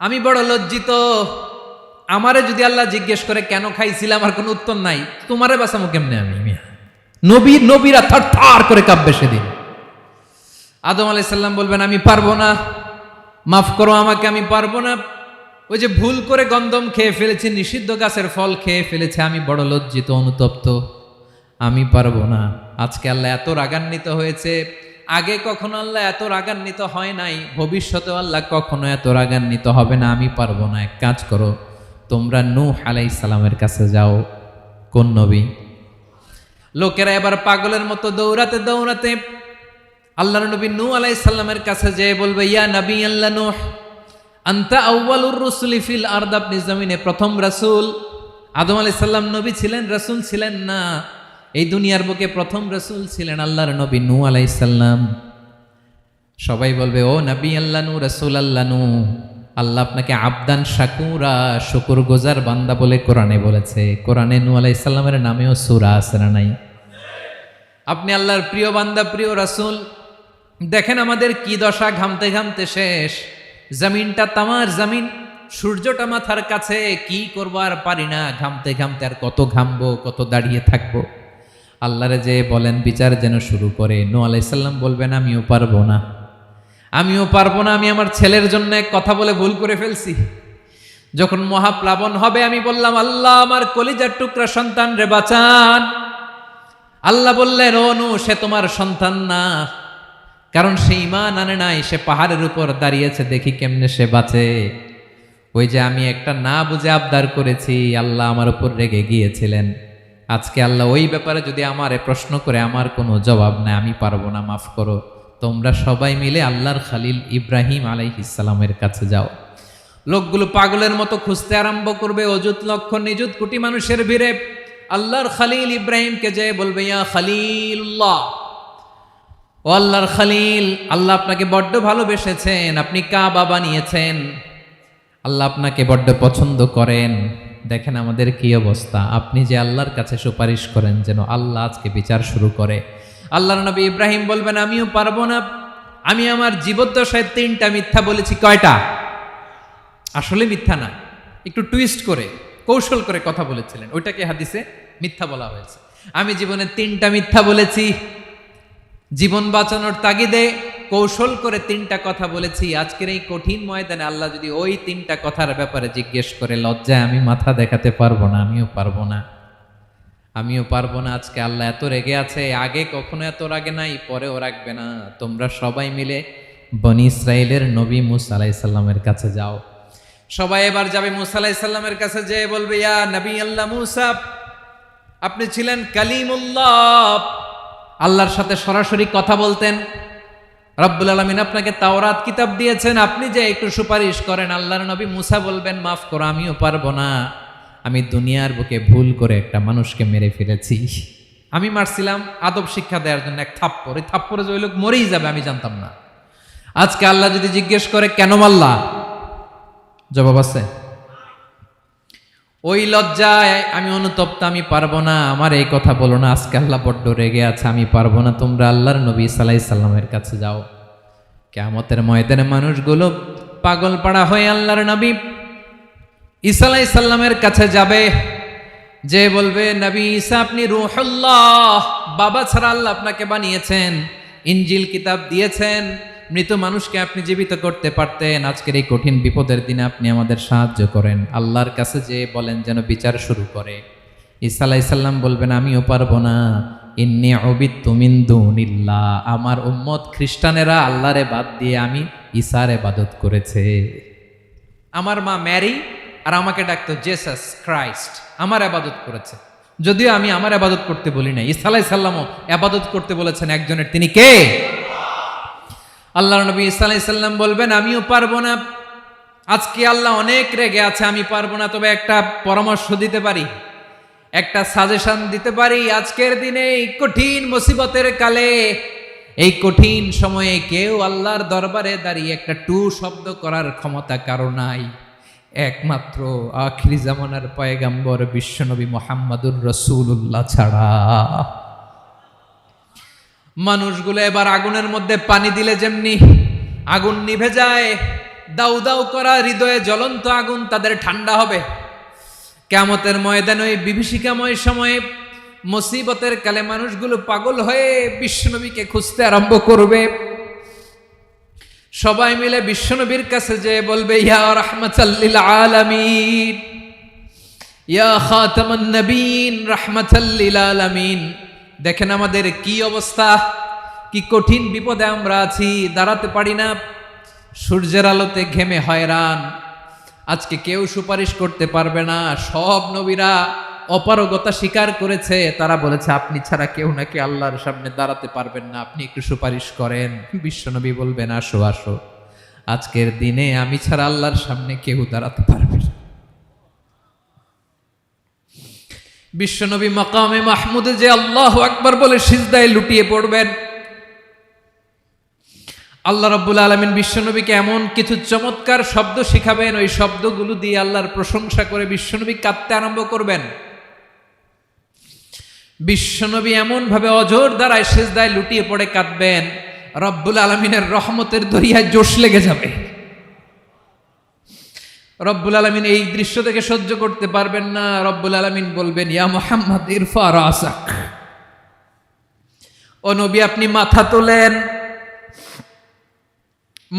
আমি বড় লজ্জিত। আমারে যদি আল্লাহ জিজ্ঞেস করে কেন খাইছিলাম, আমার কোনো উত্তর নাই, তোমারে বাঁচামো কেমনে আমি? নবীরা থার থার করে কাঁপবে সেদিন। আদম আলাইহিস সালাম বলবেন, আমি পারবো না, মাফ করো আমাকে, আমি পারবো না, ওই যে ভুল করে গন্ধম খেয়ে ফেলেছি, নিষিদ্ধ গাছের ফল খেয়ে ফেলেছে, আমি বড় লজ্জিত, অনুতপ্ত, আমি পারবো না। আজকে আল্লাহ এত রাগান্বিত হয়েছে, আগে কখনো আল্লাহ এত রাগান্বিত হয় নাই, ভবিষ্যতেও আল্লাহ কখনো এত রাগান্বিত হবে না, আমি পারবো না। এক কাজ করো, তোমরা নূহ আলাইহিস সালামের কাছে যাও। কোন নবী? লোকেরা এবার পাগলের মতো দৌড়াতে দৌড়াতে আল্লাহর নবী নূহ আলাইহিস সালামের কাছে যেয়ে বলবে, ইয়া নবী আল্লাহ নূহ, আনতা আউয়ালুর রুসুলি ফিল আরদ, আপনি জমিনে প্রথম রাসূল। আদম আলাইহিস সালাম নবী ছিলেন, রাসূল ছিলেন না, এই দুনিয়ার বুকে প্রথম রাসূল ছিলেন আল্লাহর নবী নূহ আলাইহিস সালাম। সবাই বলবে, ও নবী আল্লাহ নূহ, রাসূল আল্লাহ নূহ, আল্লাহ আপনাকে আবদান শাকুরা, শুকর গুজার বান্দা বলে কোরআনে বলেছে। কোরআনে নূহ আলাইহিস সালামের নামেও সূরা আছে না নাই? আপনি আল্লাহর প্রিয় বান্দা, প্রিয় রাসূল। দেখেন আমাদের কি দশা, ঘামতে ঘামতে শেষ, জমিনটা তামার জমিন, সূর্যটা মাথার কাছে, কি করবো আর পারি না, ঘামতে ঘামতে আর কত ঘামবো, কত দাঁড়িয়ে থাকবো। আল্লাহরে যে বলেন বিচার যেন শুরু করে। নূহ আলাইহিস সালাম বলবেন, আমিও পারবো না, আমিও পারবো না, আমি আমার ছেলের জন্য এক কথা বলে ভুল করে ফেলছি। যখন মহাপ্লাবন হবে আমি বললাম, আল্লাহ আমার কলিজার টুকরা সন্তান রে বাঁচান। আল্লাহ বললেন, ও নূহ, সে তোমার সন্তান না, কারণ সে ঈমান আনে নাই, সে পাহাড়ের উপর দাঁড়িয়েছে, দেখি কেমনে সে বাঁচে। ওই যে আমি একটা না বুঝে আবদার করেছি, আল্লাহ আমার উপর রেগে গিয়েছিলেন। আজকে আল্লাহ ওই ব্যাপারে যদি আমারে প্রশ্ন করে, আমার কোনো জবাব নাই, আমি পারবো না, মাফ করো। তোমরা সবাই মিলে আল্লাহর খালিল ইব্রাহিম আলাইহিস সালামের কাছে যাও। লোকগুলো পাগলের মতো খুঁজতে আরম্ভ করবে, অযুত লক্ষ নিযুত কোটি মানুষের ভিড়ে আল্লাহর খালিল ইব্রাহিমকে যে বলবে, ইয়া খালিলুল্লাহ, ও আল্লাহর খালিল, আল্লাহ আপনাকে বড্ড ভালোবেসেছেন, আপনি কাবা বানিয়েছেন, আল্লাহ আপনাকে বড্ড পছন্দ করেন। দেখেন আমাদের কি অবস্থা। আপনি যে আল্লাহর কাছে সুপারিশ করেন যেন আল্লাহ আজকে বিচার শুরু করে। আল্লাহর নবী ইব্রাহিম বলবেন, আমিও পারবো না, আমি আমার জীবদ্দশায় 3টা মিথ্যা বলেছি। কয়টা? আসলে মিথ্যা না, একটু টুইস্ট করে কৌশল করে কথা বলেছিলেন, ওইটাকে হাদিসে মিথ্যা বলা হয়েছে। আমি জীবনে 3টা মিথ্যা বলেছি, জীবন বাঁচানোর তাগিদে কৌশল করে 3টা কথা বলেছি। আজকের এই কঠিন ময়দানে আল্লাহ যদি ওই 3টা কথার ব্যাপারে জিজ্ঞেস করে, লজ্জায় আমি মাথা দেখাতে পারবো না, আমিও পারবো না, আমিও পারবো না। আজকে আল্লাহ এত রেগে আছে, আগে কখনো এত রাগে নাই, পরেও রাখবে না। তোমরা সবাই মিলে বনি ইসরাইলের নবী মুসা আলাইহিস সালামের কাছে যাও। সবাই এবার যাবে মুসা আলাইহিস সালামের কাছে, যেয়ে বলবে, ইয়া নবী আল্লাহ মুসা, আপনি ছিলেন কালিমুল্লাহ, আল্লাহর সাথে সরাসরি কথা বলতেন। রব্বুল আলামিন আপনাকে তাওরাত কিতাব দিয়েছেন, আপনি যে একটু সুপারিশ করেন। আল্লাহর নবী মুসা বলবেন, মাফ করো, আমিও পারবো না, আমি দুনিয়ার বুকে ভুল করে একটা মানুষকে মেরে ফেলেছি। আমি মারছিলাম আদব শিক্ষা দেওয়ার জন্য এক থাপ্পড়, এই থাপ্পড়ে যে ওই লোক মরেই যাবে আমি জানতাম না। আজকে আল্লাহ যদি জিজ্ঞেস করে কেন মারলা, জবাব আছে? ওই লজ্জায় আমি অনুতপ্ত, আমি পারবো না, আমার এই কথা বলো না। আজকে আল্লাহ বড্ড রেগে আছে, আমি পারবো না, তোমরা আল্লাহর নবী ঈসা আলাইহিস সালামের কাছে যাও। কিয়ামতের ময়দানে মানুষগুলো পাগল পাড়া হয়ে আল্লাহর নবী ঈসা আলাইহিস সালামের কাছে যাবে, যে বলবে, নবী ঈসা আপনি রূহুল্লাহ, বাবা ছাড়া আল্লাহ আপনাকে বানিয়েছেন, ইনজিল কিতাব দিয়েছেন, মৃত মানুষকে আপনি জীবিত করতে পারতেন। আজকের এই কঠিন বিপদের দিনে আপনি আমাদের সাহায্য করেন। আল্লাহর কাছে যে বলেন যেন বিচার শুরু করে। ঈসা আলাইহিস সালাম বলবেন, আমিও পারবো না, ইন্নী উবিদতু মিন দুনিল্লাহ, আমার উম্মত খ্রিস্টানেরা আল্লাহরে বাদ দিয়ে আমি ঈসার ইবাদত করেছে। আমার মা ম্যারি আর আমাকে ডাকতো জেসাস ক্রাইস্ট, আমার ইবাদত করেছে, যদিও আমি আমার ইবাদত করতে বলি না। ঈসা আলাইহিস সালামও ইবাদত করতে বলেছেন একজনের, তিনি কে? আল্লাহর নবী ঈসা আলাইহিস সালাম বলবেন, আমিও পারবো না, আজকে আল্লাহ অনেক রেগে আছে, আমি পারবো না, তবে একটা পরামর্শ দিতে পারি, একটা সাজেশন দিতে পারি। আজকের দিনে এই কঠিন মুসিবতের কালে, এই কঠিন সময়ে কেউ আল্লাহর দরবারে দাঁড়িয়ে একটা টু শব্দ করার ক্ষমতা কারো নাই, একমাত্র আখিরি জামানার পয়গাম্বর বিশ্বনবী মুহাম্মদুর রাসূলুল্লাহ ছাড়া। মানুষগুলো এবার আগুনের মধ্যে পানি দিলে যেমনি আগুন নিভে যায়, দাউ দাউ করা হৃদয়ে জ্বলন্ত আগুন তাদের ঠান্ডা হবে। কিয়ামতের ময়দানে ওই বিভীষিকাময় সময়ে মুসিবতের কালে মানুষগুলো পাগল হয়ে বিশ্বনবীকে খুঁজতে আরম্ভ করবে। সবাই মিলে বিশ্বনবীর কাছে যে বলবে, ইয়া রাহমাতাল লিল আলামিন, ইয়া খাতামান নবীন, রাহমাতাল লিল আলামিন। দেখেন আমাদের কি অবস্থা, কি কঠিন বিপদে আমরা আছি, দাঁড়াতে পারি না, সূর্যের আলোতে ঘেমে হয়রান। আজকে কেউ সুপারিশ করতে পারবে না। সব নবীরা অপারগতা স্বীকার করেছে, তারা বলেছে আপনি ছাড়া কেউ নাকি আল্লাহর সামনে দাঁড়াতে পারবেন না, আপনি একটু সুপারিশ করেন। বিশ্বনবী বলবেন, আসো আসো, আজকের দিনে আমি ছাড়া আল্লাহর সামনে কেউ দাঁড়াতে পারবে না। বিশ্বনবী মাকামে মাহমুদে যে আল্লাহু আকবার বলে সিজদায় লুটিয়ে পড়বেন। আল্লাহ রাব্বুল আলামিন বিশ্বনবীকে এমন কিছু চমৎকার শব্দ শিখাবেন, ওই শব্দগুলো দিয়ে আল্লাহর প্রশংসা করে বিশ্বনবী কাঁদতে আরম্ভ করবেন। বিশ্বনবী এমন ভাবে অজর দ্বারায় সিজদায় লুটিয়ে পড়ে কাঁদবেন, রব্বুল আলামিনের রহমতের দরিয়ায় জোশ লেগে যাবে। রব্বুল আলামিন এই দৃশ্য থেকে সহ্য করতে পারবেন না। রব্বুল আলামিন বলবেন, ইয়া মুহাম্মদ ইরফা রাসাক, ও নবী আপনি মাথা তোলেন,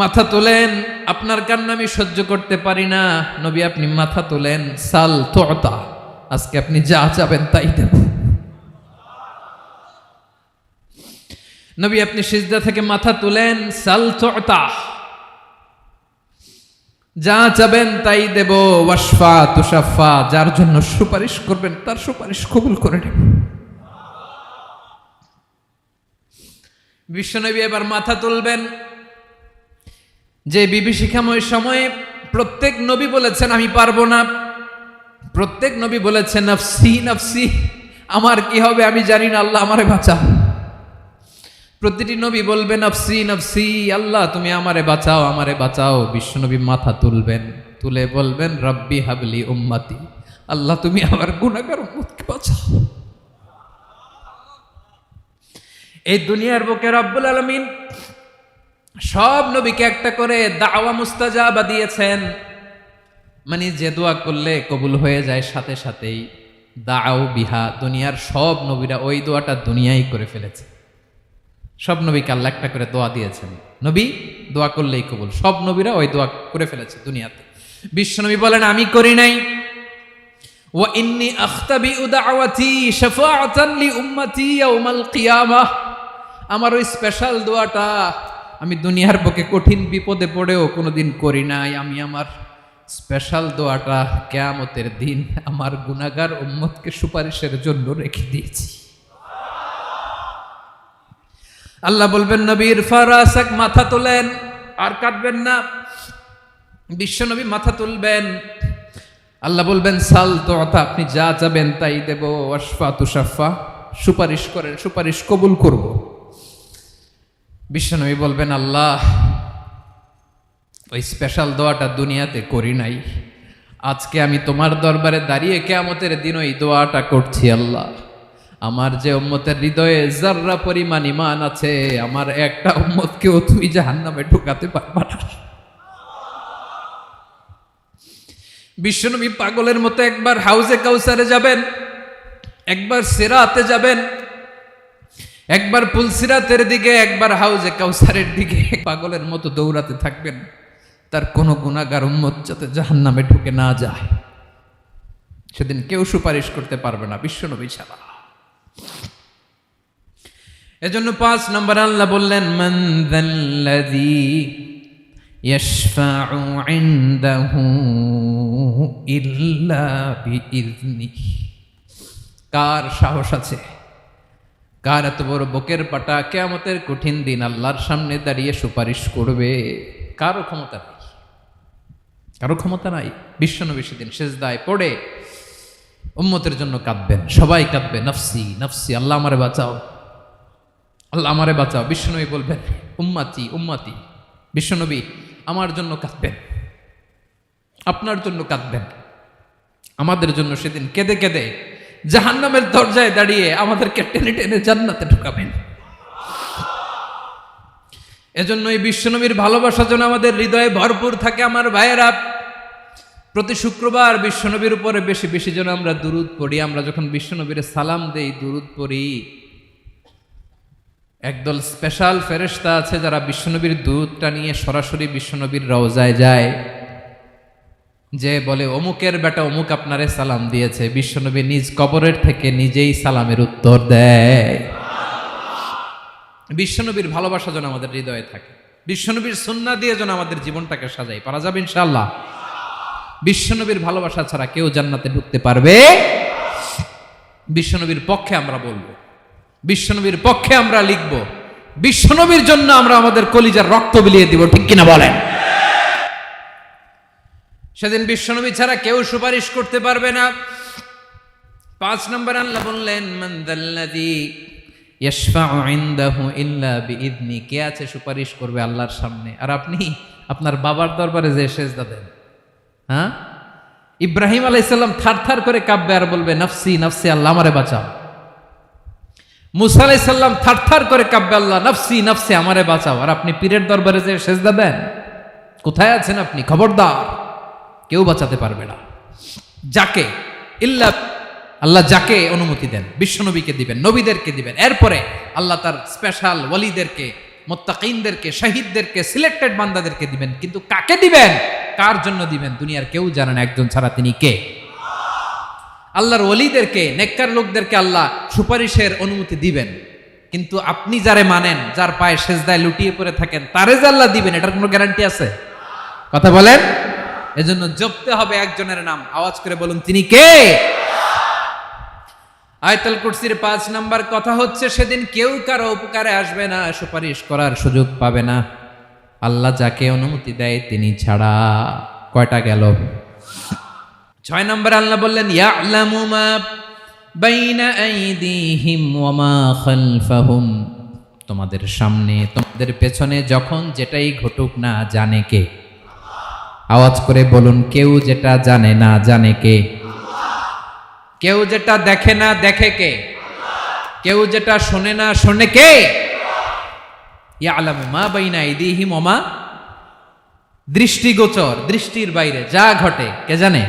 মাথা তোলেন, আপনার কান্না আমি সহ্য করতে পারি না। নবী আপনি মাথা তোলেন, সাল তুতা, আজকে আপনি যা চাবেন তাই দেব। নবী আপনি সিজদা থেকে মাথা তুলেন, সাল তুতা, যা চাবেন তাই দেব, ওয়াশফা তুশাফা, যার জন্য সুপারিশ করবেন তার সুপারিশ কবুল করে নেব। বিশ্বনবী এবার মাথা তুলবেন। যে বিভীষিকাময় সময়ে প্রত্যেক নবী বলেছেন আমি পারবো না, প্রত্যেক নবী বলেছেন নফসি নফসি, আমার কি হবে আমি জানি না, আল্লাহ আমারে বাঁচাও। প্রতিটি নবী বলবেন নফসি নফসি, আল্লাহ তুমি আমারে বাঁচাও আমারে বাঁচাও। বিশ্বনবী মাথা তুলবেন, তুলে বলবেন রব্বি হাবলি উম্মতি, আল্লাহ তুমি আমার গুনাহগার উম্মতকে বাঁচাও। এই দুনিয়ার বুকে রব্বুল আলামিন সব নবীকে একটা করে দাওয়া মুস্তাজাবা দিয়েছেন, মানে যে দোয়া করলে কবুল হয়ে যায় সাথে সাথেই। দাও বিহা, দুনিয়ার সব নবীরা ওই দোয়াটা দুনিয়ায় করে ফেলেছে। সব নবীকে আল্লাহ একটা করে দোয়া দিয়েছেন, নবী দোয়া করলেই কবুল। সব নবীরা ওই দোয়া করে ফেলেছে দুনিয়াতে। বিশ্বনবী বলেন আমি করি নাই। ওয়া ইন্নী আখতাবিউ দাওয়াতি শাফাআতান লি উম্মতি ইয়াউমাল কিয়ামাহ, আমার ওই স্পেশাল দোয়াটা আমি দুনিয়ার বুকে কঠিন বিপদে পড়েও কোনোদিন করি নাই। আমি আমার স্পেশাল দোয়াটা কিয়ামতের দিন আমার গুনাহগার উম্মতকে সুপারিশের জন্য রেখে দিয়েছি। আল্লাহ বলবেন নবীর ফারাসাক, মাথা তোলেন, আর কাঁদবেন না। বিশ্বনবী মাথা তুলবেন, আল্লাহ বলবেন সাল তোতা, আপনি যা চাবেন তাই দেব। ওয়াশফা তুশাফা, সুপারিশ করেন সুপারিশ কবুল করব। বিশ্বনবী বলবেন আল্লাহ ওই স্পেশাল দোয়াটা দুনিয়াতে করি নাই, আজকে আমি তোমার দরবারে দাঁড়িয়ে কিয়ামতের দিন ওই দোয়াটা করছি। আল্লাহ আমার যে উম্মতের হৃদয়ে যাররা পরিমাণ ঈমান আছে, আমার একটা উম্মতকেও তুই জাহান্নামে ঢুকাতে পারবা না। বিশ্বনবী পাগলের মতো একবার হাউজে কাউসারে যাবেন, একবার সিরাতে যাবেন, একবার পুলসিরাতের দিকে, একবার হাউজে কাউসারের দিকে, পাগলের মতো দৌড়াতে থাকবেন, তার কোনো গুনাহগার উম্মত যাতে জাহান্নামে ঢুকে না যায়। সেদিন কেউ সুপারিশ করতে পারবে না বিশ্বনবী ছাড়া। এজন্য 5 নম্বর আল্লাহ বললেন মান যাল্লাযী ইয়াশফাউ ইনদাহু ইল্লা বিইযনিহি, কার সাহস আছে, কার এত বড় বুকের পাটা কিয়ামতের কঠিন দিন আল্লাহর সামনে দাঁড়িয়ে সুপারিশ করবে? কারো ক্ষমতা নেই, কারো ক্ষমতা নাই। বিশ্বনবী সেদিন সেজদায় পড়ে উম্মতের জন্য কাঁদবেন, সবাই কাঁদবে নফসি নফসি, আল্লাহ আমারে বাঁচাও আল্লাহ আমারে বাঁচাও। বিশ্বনবী বলবেন উম্মতি উম্মতি, বিশ্বনবী আমার জন্য কাঁদবেন, আপনার জন্য কাঁদবেন, আমাদের জন্য সেদিন কেঁদে কেঁদে জাহান্নামের দরজায় দাঁড়িয়ে আমাদেরকে টেনে টেনে জান্নাতে ঢুকাবেন। এজন্য এই বিশ্বনবীর ভালোবাসা যেন আমাদের হৃদয়ে ভরপুর থাকে। আমার ভাইয়েরা, প্রতি শুক্রবার বিশ্বনবীর উপরে বেশি বেশি যেন আমরা দুরূদ পড়ি। আমরা যখন বিশ্বনবীর সালাম দেই, দুরূদ পড়ি, একদল স্পেশাল ফেরেশতা আছে যারা বিশ্বনবীর দুরূদটা নিয়ে সরাসরি বিশ্বনবীর রওজায় যায়, যে বলে অমুকের বেটা অমুক আপনারে সালাম দিয়েছে। বিশ্বনবী নিজ কবরের থেকে নিজেই সালামের উত্তর দেয়। বিশ্বনবীর ভালোবাসা যেন আমাদের হৃদয়ে থাকে, বিশ্বনবীর সুন্নাহ দিয়ে যেন আমাদের জীবনটাকে সাজাই। পারা যাবে ইনশাআল্লাহ। বিশ্বনবীর ভালোবাসা ছাড়া কেউ জান্নাতে ঢুকতে পারবে? বিশ্বনবীর পক্ষে আমরা বলবো, বিশ্বনবীর পক্ষে আমরা লিখব, বিশ্বনবীর জন্য আমরা আমাদের কলিজার রক্ত বিলিয়ে দিব, ঠিক কিনা বলেন? সেদিন বিশ্বনবী ছাড়া কেউ সুপারিশ করতে পারবে না। 5 নম্বর আল্লাহ বললেন মান যাল্লাযী ইয়াশফাউ ইনদাহু ইল্লা বিইযনি, কে আছে সুপারিশ করবে আল্লাহর সামনে? আর আপনি আপনার বাবার দরবারে যে সেজদা দেন, হ্যাঁ, ইব্রাহিম আলাইহিস সালাম থারথার করে কাঁপবে আর বলবে নফসি নফসি, আল্লাহ আমারে বাঁচাও। মুসা আলাইহিস সালাম থারথার করে কাঁপবে, আল্লাহ নফসি নফসি, আমারে বাঁচাও। আর আপনি পীরের দরবারে যে সেজদা দেন, কোথায় আছেন আপনি? খবরদার, কেউ বাঁচাতে পারবে না। যাকে ইল্লা আল্লাহ যাকে অনুমতি দেন, বিশ্বনবীকে দিবেন, নবীদেরকে দিবেন, এরপরে আল্লাহ তার স্পেশাল ওয়ালিদেরকে, মুত্তাকিনদেরকে, শহীদদেরকে, সিলেক্টেড বান্দাদেরকে দিবেন। কিন্তু কাকে দিবেন, কার জন্য দিবেন, দুনিয়ার কেউ জানে না। একজন ছাড়া, তিনি কে? আল্লাহর ওয়ালিদেরকে, নেককার লোকদেরকে আল্লাহ সুপারিশের অনুমতি দিবেন। কিন্তু আপনি যারে মানেন, যার পায়ে সেজদায় লুটিয়ে পড়ে থাকেন, তারে যে আল্লাহ দিবেন, এটার কোনো গ্যারান্টি আছে? কথা বলেন। এজন্য জপতে হবে একজনের নাম, আওয়াজ করে বলুন তিনি কে। আয়াতুল কুরসির 5 নাম্বার কথা হচ্ছে সেদিন কেউ কারো উপকারে আসবে না, সুপারিশ করার সুযোগ পাবে না, আল্লাহ যাকে অনুমতি দেয় তিনি ছাড়া। কয়টা গেল? 6 নম্বর আল্লাহ বললেন ইয়ালামু মা বাইনা আইদিহিম ওয়া মা খালফাহুম, তোমাদের সামনে তোমাদের পেছনে যখন যেটাই ঘটুক না জানে কে? আওয়াজ করে বলুন, কেউ যেটা জানে না জানে কে? কেউ যেটা দেখে না দেখে কে? কেউ যেটা শোনে না শোনে কে? ইয়ালামু মা বাইনা আইদিহিম ওয়া মা, দৃষ্টিগোচর, দৃষ্টির বাইরে যা ঘটে কে জানে?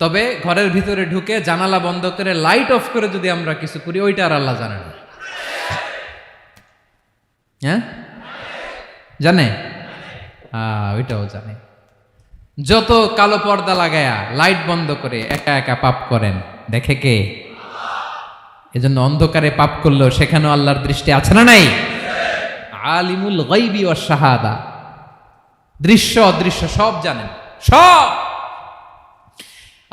তবে ঘরের ভিতরে ঢুকে জানালা বন্ধ করে লাইট অফ করে যদি আমরা কিছু করি ওইটা আর আল্লাহ জানে না। হ্যাঁ জানে? ওইটাও জানে। যত কালো পর্দা লাগায়া লাইট বন্ধ করে একা একা পাপ করেন দেখে কে? এজন্য অন্ধকারে পাপ করলেও সেখানেও আল্লাহর দৃষ্টি আছে না নাই? আলিমুল গায়বি ওয়াশ শাহাদা, দৃশ্য অদৃশ্য সব জানেন, সব।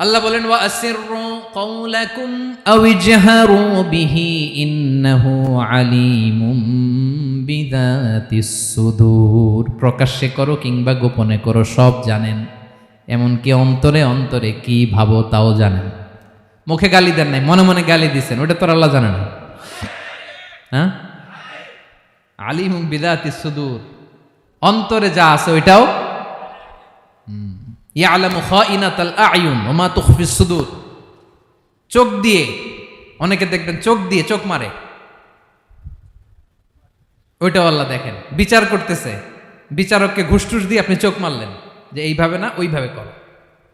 আল্লাহ বলেন ওয়া আসিররু কাওলাকুম আও ইজহারু বিহি ইন্নাহু আলিমুম বিযাতিস সুদূর, প্রকাশ্যে করো কিংবা গোপনে করো সব জানেন, এমনকি অন্তরে অন্তরে কি ভাবো তাও জানেন। মুখে গালি দেন নাই, মনে মনে গালি দিছেন, ওটা তো আল্লাহ জানে না? হ্যাঁ, আলিমুম বিযাতিস সুদূর, অন্তরে যা আছে ওইটাও। ইয়ালামু খাইনাতাল আয়ুন ওয়া মা তুখফিস সুদূর, চোখ দিয়ে, অনেকে দেখবেন চোখ দিয়ে চোখ মারে, ওইটাও আল্লাহ দেখেন। বিচার করতেছে, বিচারককে ঘুষ টুস দিয়ে আপনি চোখ মারলেন যে এইভাবে না ওইভাবে করো,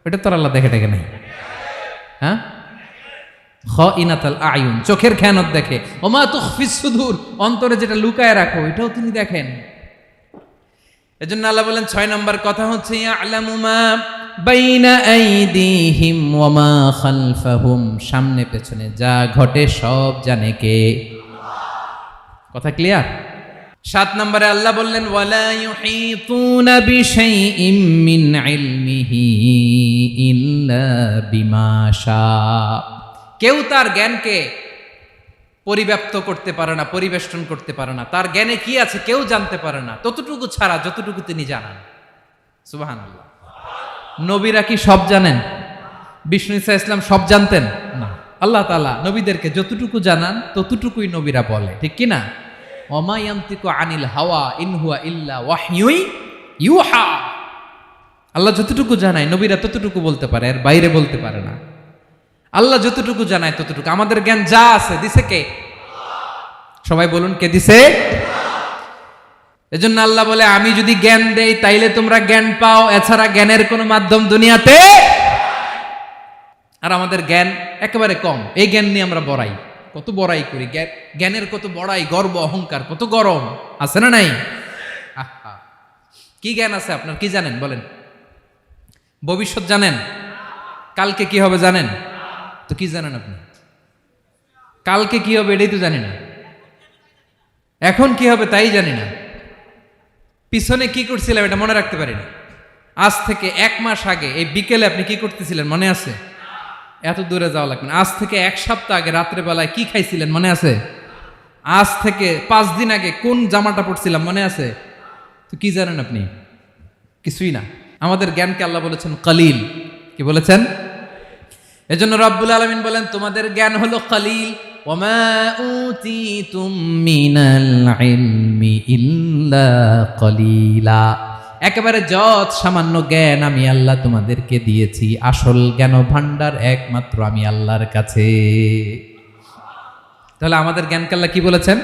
ওইটা তো আল্লাহ দেখে টেকে নাই? হ্যাঁ, খাইনাতাল আয়ুন, চোখের খেয়ানত দেখে। ওয়া মা তুখফিস সুদূর, অন্তরে যেটা লুকায় রাখো এটাও তিনি দেখেন। এজন্য আল্লাহ বলেন 6 নম্বর কথা হচ্ছে ইয়ালামু মা বাইনা আইদিহিম ওয়া মা খালফাহুম, সামনে পেছনে যা ঘটে সব জানে কে? কথা ক্লিয়ার? 7 নম্বরে আল্লাহ বললেন ওয়ালা ইউহিতুনা বিশাইইম মিন ইলমিহি ইল্লা বিমা শা, কেউ তার জ্ঞানকে পরিব্যাপ্ত করতে পারে না, পরিবেষ্টন করতে পারে না, তার জ্ঞানে কি আছে কেউ জানতে পারে না ততটুকু ছাড়া যতটুকু তিনি জানান। সুবহানাল্লাহ। নবীরা কি সব জানেন? বিষ্ণু ঈসা ইসলাম সব জানতেন না। আল্লাহ তাআলা নবীদেরকে যতটুকু জানান ততটুকুই নবীরা বলে, ঠিক কি না? ওমা ইয়ানতিকু আনিল হাওয়া ইন হুয়া ইল্লা ওয়াহয়ুই ইউহা, আল্লাহ যতটুকু জানায় নবীরা ততটুকু বলতে পারে, এর বাইরে বলতে পারে না। আল্লাহ যতটুকু জানায় ততটুকু। আমাদের জ্ঞান যা আছে দিছে কে? সবাই বলুন কে দিছে? এজন্য আল্লাহ বলে আমি যদি জ্ঞান দেই তাইলে তোমরা জ্ঞান পাও, এছাড়া জ্ঞানের কোনো মাধ্যম দুনিয়াতে। আর আমাদের জ্ঞান একেবারে কম, এই জ্ঞান নিয়ে আমরা বড়াই, কত বড়াই করি, জ্ঞানের কত বড়াই, গর্ব অহংকার, কত গরম আছে না নাই? আহা, কি জ্ঞান আছে আপনার? কি জানেন বলেন? ভবিষ্যৎ জানেন? কালকে কি হবে জানেন? তো কি জানেন আপনি? কালকে কি হবে এটাই তো জানি না, এখন কি হবে তাই জানি না, পিছনে কি করছিলাম এটা মনে রাখতে পারি না। আজ থেকে 1 মাস আগে এই বিকেলে আপনি কি করতেছিলেন মনে আছে? এত দূরে যাওয়া লাগবে না। আজ থেকে 1 সপ্তাহ আগে রাত্রে বেলায় কি খাইছিলেন মনে আছে? আজ থেকে 5 দিন আগে কোন জামাটা পরছিলাম মনে আছে? তো কি জানেন আপনি? কিছুই না। আমাদের জ্ঞানকে আল্লাহ বলেছেন কলিল। কি বলেছেন? এজন্য রব্বুল আলামিন বলেন তোমাদের জ্ঞান হলো কলিল। ওয়ামা উতিতুম মিনাল ইলমি ইল্লা কলিলা, একেবারে যত সামান্য জ্ঞান আমি আল্লাহ তোমাদেরকে দিয়েছি, আসল জ্ঞান ভান্ডার একমাত্র আমি আল্লাহর কাছে। তাহলে আমাদের জ্ঞানকে আল্লাহ কি বলেছেন?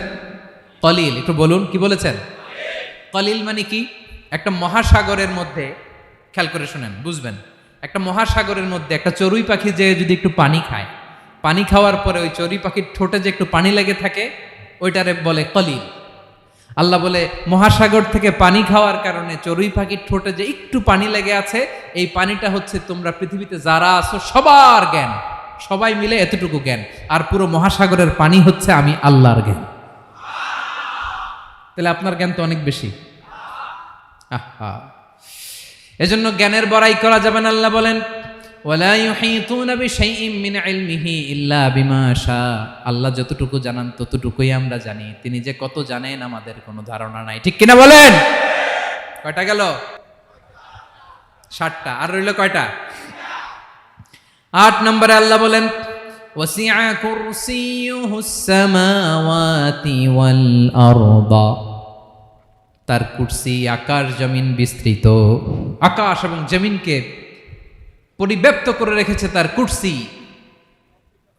কলিল। একটু বলুন কি বলেছেন? কলিল মানে কি? একটা মহাসাগরের মধ্যে, খেয়াল করে শুনেন বুঝবেন, একটা মহাসাগরের মধ্যে একটা চড়ুই পাখি যে যদি একটু পানি খায়, পানি খাওয়ার পরে ওই চড়ুই পাখির ঠোঁটে যে একটু পানি লেগে থাকে ওইটারে বলে কলিল। আল্লাহ বলে মহাসাগর থেকে পানি খাওয়ার কারণে চড়ুই পাখির ঠোঁটে যে একটু পানি লেগে আছে, এই পানিটা হচ্ছে তোমরা পৃথিবীতে যারা আছো সবার জ্ঞান, সবাই মিলে এতটুকু জ্ঞান, আর পুরো মহাসাগরের পানি হচ্ছে আমি আল্লাহর জ্ঞান। তাহলে আপনার জ্ঞান তো অনেক বেশি। আহা, এজন্য জ্ঞানের বড়াই করা যাবে না। আল্লাহ বলেন ওয়ালা ইউহিতুনা বিশাইইম মিন ইলমিহি ইল্লা বিমা শা। আল্লাহ যতটুকু জানান ততটুকুই আমরা জানি, তিনি যে কত জানেন আমাদের কোনো ধারণা নাই। ঠিক কিনা বলেন? কয়টা গেল? 7টা। আর রইল কয়টা? 8 নম্বরে আল্লাহ বলেন ওয়াসিআ কুরসিয়ুহুস সামাওয়াতি ওয়াল আরদা। তার কুরসি আকাশ জমিন বিস্তৃত। আকাশ এবং জমিনকে পরিব্যাপ্ত করে রেখেছে তার কুরসি,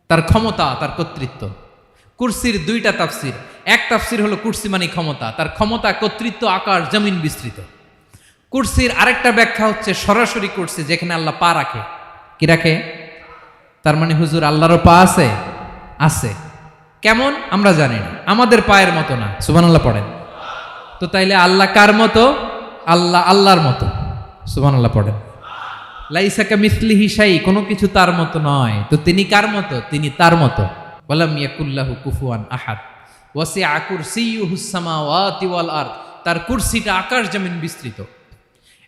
তার ক্ষমতা, তার কর্তৃত্ব। কুরসির 2টা তাফসির। এক তাফসির হলো কুরসি মানে ক্ষমতা, তার ক্ষমতা, কর্তৃত্ব, আকাশ জমিন বিস্তৃত। কুরসির আরেকটা ব্যাখ্যা হচ্ছে সরাসরি কুরসি, যেখানে আল্লাহ পা রাখে। কি রাখে? তার মানে হুজুর আল্লাহরও পা আছে? আছে। কেমন আমরা জানি না, আমাদের পায়ের মতো না। সুবহানাল্লাহ পড়েন তো। তাইলে আল্লাহ কার মতো? আল্লাহ আল্লাহর মতো। সুবহানাল্লাহ পড়েন। লাইসা কামিসলিহি শাই, কোনো কিছু তার মতো নয়। তো তিনি কার মতো? তিনি তার মতো। ওয়ালাম ইয়াকুল্লাহু কুফুয়ান আহাদ। ওয়াসিআ কুরসিয়ুহুস সামাওয়াতি ওয়াল আরদ। তার কুরসিটা আকাশ জমিন বিস্তৃত।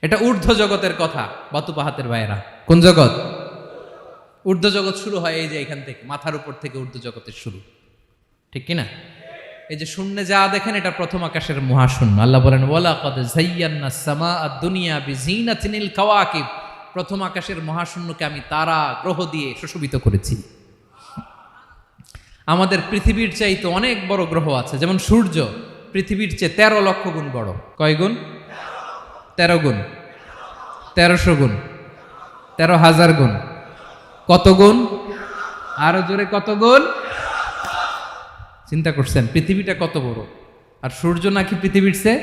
এটা ঊর্ধ্ব জগতের কথা বাতুপাহাতের ভাইয়েরা। কোন জগৎ? ঊর্ধ্ব জগৎ শুরু হয় এই যে এখান থেকে, মাথার উপর থেকে ঊর্ধ্ব জগতের শুরু। ঠিক কিনা? এই যে শূন্যে যা দেখেন এটা প্রথম আকাশের মহাশূন্য। আল্লাহ বলেন ওয়ালাকাদ যায়্যানাস সামাআদ দুনিয়া বিজিনাতিনিল কাওয়াকিব। প্রথম আকাশের মহাশূন্যকে আমি তারা গ্রহ দিয়ে সুশোভিত করেছি। আমাদের পৃথিবীর চাইতে অনেক বড় গ্রহ আছে, যেমন সূর্য পৃথিবীর চেয়ে 13 লক্ষ গুণ বড়। কয় গুণ? 13 গুণ, 1300 গুণ, 13,000 গুণ। কত গুণ? আরো জোরে কত গুণ? চিন্তা করছেন পৃথিবীটা কত বড়, আর সূর্য নাকি পৃথিবীর চেয়ে?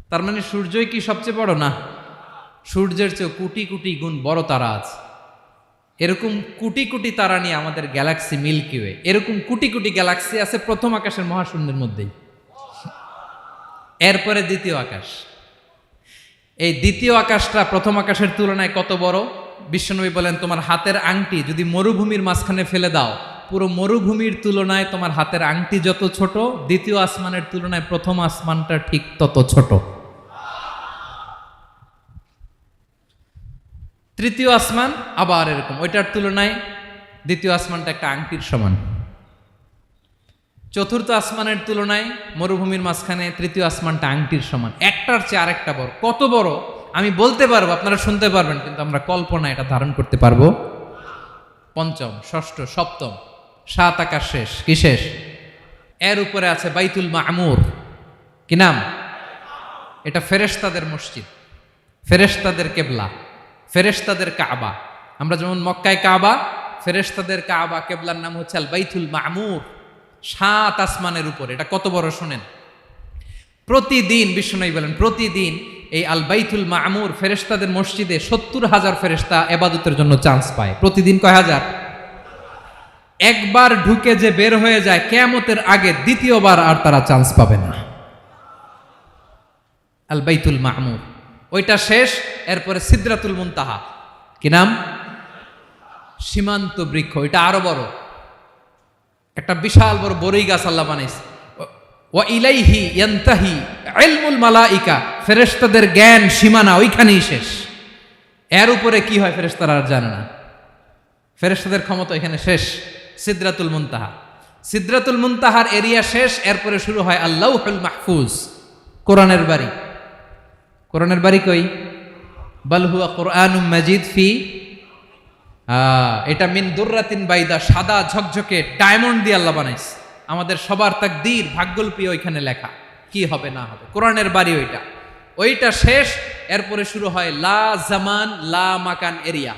তার মানে সূর্যই কি সবচেয়ে বড়? না, সূর্যের চেয়ে কোটি কোটি গুণ বড় তারা আছে। এরকম কোটি কোটি তারা নিয়ে আমাদের গ্যালাক্সি মিল্কি ওয়ে। এরকম কোটি কোটি গ্যালাক্সি আছে প্রথম আকাশের মহাশূন্যের মধ্যেই। এরপরে দ্বিতীয় আকাশ। এই দ্বিতীয় আকাশটা প্রথম আকাশের তুলনায় কত বড়? বিশ্বনবী বলেন তোমার হাতের আংটি যদি মরুভূমির মাঝখানে ফেলে দাও, পুরো মরুভূমির তুলনায় তোমার হাতের আংটি যত ছোট, দ্বিতীয় আসমানের তুলনায় প্রথম আসমানটা ঠিক তত ছোট। তৃতীয় আসমান আবার এরকম, ওইটার তুলনায় দ্বিতীয় আসমানটা একটা আংটির সমান। চতুর্থ আসমানের তুলনায় মরুভূমির মাঝখানে তৃতীয় আসমানটা আংটির সমান। একটার চেয়ে আরেকটা বড়। কত বড় আমি বলতে পারবো, আপনারা শুনতে পারবেন, কিন্তু আমরা কল্পনা এটা ধারণ করতে পারবো? পঞ্চম, ষষ্ঠ, সপ্তম, 7 আকাশ শেষ। কি শেষ? এর উপরে আছে বাইতুল মামুর। কি নাম? এটা ফেরেশতাদের মসজিদ, ফেরেশতাদের কেবলা, ফেরেশতাদের কাবা। আমরা যেমন মক্কায় কাবা, ফেরেশতাদের কাবা কেবলার নাম হচ্ছে আল বাইতুল মামুর। 7 আসমানের উপরে। এটা কত বড় শুনেন। প্রতিদিন বিশ্বনবী বলেন প্রতিদিন এই আল বাইতুল মামুর ফেরেশতাদের মসজিদে 70,000 ফেরেশতা ইবাদতের জন্য চান্স পায়। প্রতিদিন কয় হাজার? একবার ঢুকে যে বের হয়ে যায় কিয়ামতের আগে দ্বিতীয়বার আর তারা চান্স পাবে না। আল বাইতুল মামুর ওইটা শেষ। এরপরে সিদরাতুল মুনতাহা। কি নাম? সীমান্ত বৃক্ষ। এটা আরো বড়, একটা বিশাল বড় বড়ই গাছ আল্লাহ বানাইছে। ওয়া ইলাইহি ইয়ানতাহি ইলমুল মালাইকা। ফেরেশতাদের জ্ঞান সীমানা ওইখানেই শেষ। এর উপরে কি হয় ফেরেশতারা আর জানে না। ফেরেশতাদের ক্ষমতা এখানে শেষ। সিদরাতুল মুনতাহা। সিদরাতুল মুনতাহার এরিয়া শেষ। এরপরে শুরু হয় আল্লাহুল মাহফুজ, কোরআনের বাড়ি। কোরআনের বাড়ি কই? বাল হুয়া কুরআনুম মাজিদ ফি, এটা মিন দুররাতিন বাইদা, সাদা ঝকঝকে ডায়মন্ড দিয়ে আল্লাহ বানাইছে। আমাদের সবার তাকদীর, ভাগ্যলিপি ওইখানে লেখা, কি হবে না হবে। কোরআনের বাড়ি ওইটা। ওইটা শেষ। এরপরে শুরু হয় লা জামান লা মাকান এরিয়া।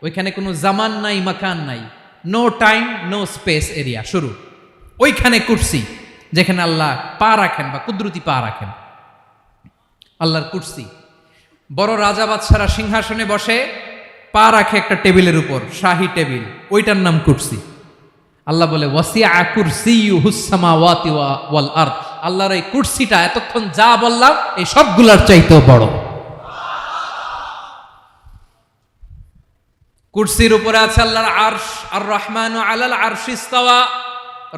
ওইখানে কোনো জামান নাই, মাকান নাই, no time no space area শুরু। ওইখানে কুরসি, যেখানে আল্লাহ পা রাখেন বা কুদরতি পা রাখেন। আল্লাহর কুরসি। বড় রাজা বাদশারা সিংহাসনে বসে পা রাখে একটা টেবিলের উপর, শাহী টেবিল, ওইটার নাম কুরসি। আল্লাহ বলে ওয়াসিআ কুরসিয়ুহুস সামাওয়াতি ওয়াল আরদ। আল্লাহর এই কুরসিটা এতক্ষণ যা বললাম এই সবগুলার চাইতেও বড়। কুরসির উপরে আছে আল্লাহর আরশ। আর রহমানু আলাল আরশি ইস্তাওয়া।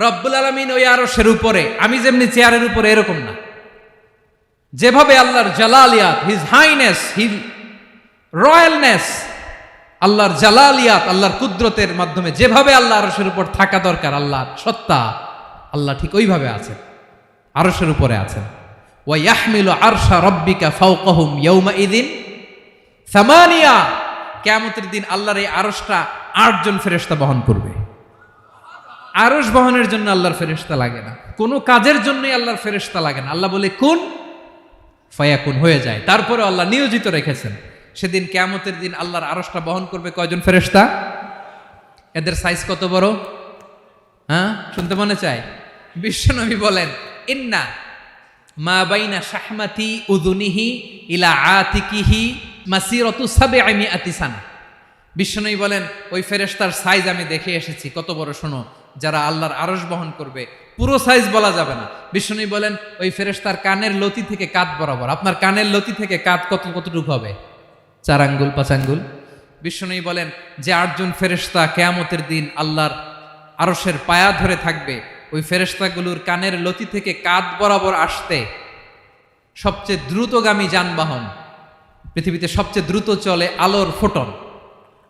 রব্বুল আলামিন ওই আরশের উপরে। আমি যেমনি চেয়ারের উপরে এরকম না। যেভাবে আল্লাহর জালালিয়াত, হিজ হাইনেস, হিজ রয়্যালনেস, আল্লাহর জালালিয়াত, আল্লাহর কুদরতের মাধ্যমে যেভাবে আল্লাহ আরশের উপর থাকা দরকার, আল্লাহর সত্তা, আল্লাহ ঠিক ওইভাবে আছেন, আরশের উপরে আছেন। ওয়া ইয়াহমিলু আরশা রাব্বিকা ফাওকাহুম ইয়াউমাইযিন সামানিয়া, কিয়ামতের দিন আল্লাহর এই আরশটা 8 জন ফেরেশতা বহন করবে। আরশ বহনের জন্য আল্লাহর ফেরেশতা লাগে না, কোনো কাজের জন্যই আল্লাহর ফেরেশতা লাগে না। আল্লাহ বলে কুন ফায়াকুন, হয়ে যায়। তারপরে আল্লাহ নিয়োজিত রেখেছেন। সেদিন কিয়ামতের দিন আল্লাহর আরশটা বহন করবে কয়জন ফেরেশতা? এদের সাইজ কত বড়? হ্যাঁ, শুনতে মনে চায়? বিশ্বনবী বলেন, ইন্না মা বাইনা শাহমাতি উযুনিহি ইলা আতিকিহি মাসিরাতু 700 সানা। বিশ্বনবী বলেন, ওই ফেরেশতার সাইজ আমি দেখে এসেছি। কত বড় শোনো, যারা আল্লাহর আরশ বহন করবে, পুরো সাইজ বলা যাবে না। বিশ্বনবী বলেন, ওই ফেরেশতার কানের লতি থেকে কাঁধ বরাবর। আপনার কানের লতি থেকে কাঁধ কতটুকু হবে? 4 আঙ্গুল 5 আঙ্গুল। বিশ্বনবী বলেন যে 8 জন ফেরেশতা কিয়ামতের দিন আল্লাহর আরশের পায়া ধরে থাকবে, ওই ফেরেশতাগুলোর কানের লতি থেকে কাঁধ বরাবর আসতে সবচেয়ে দ্রুতগামী যানবাহন, পৃথিবীতে সবচেয়ে দ্রুত চলে আলোর ফোটন।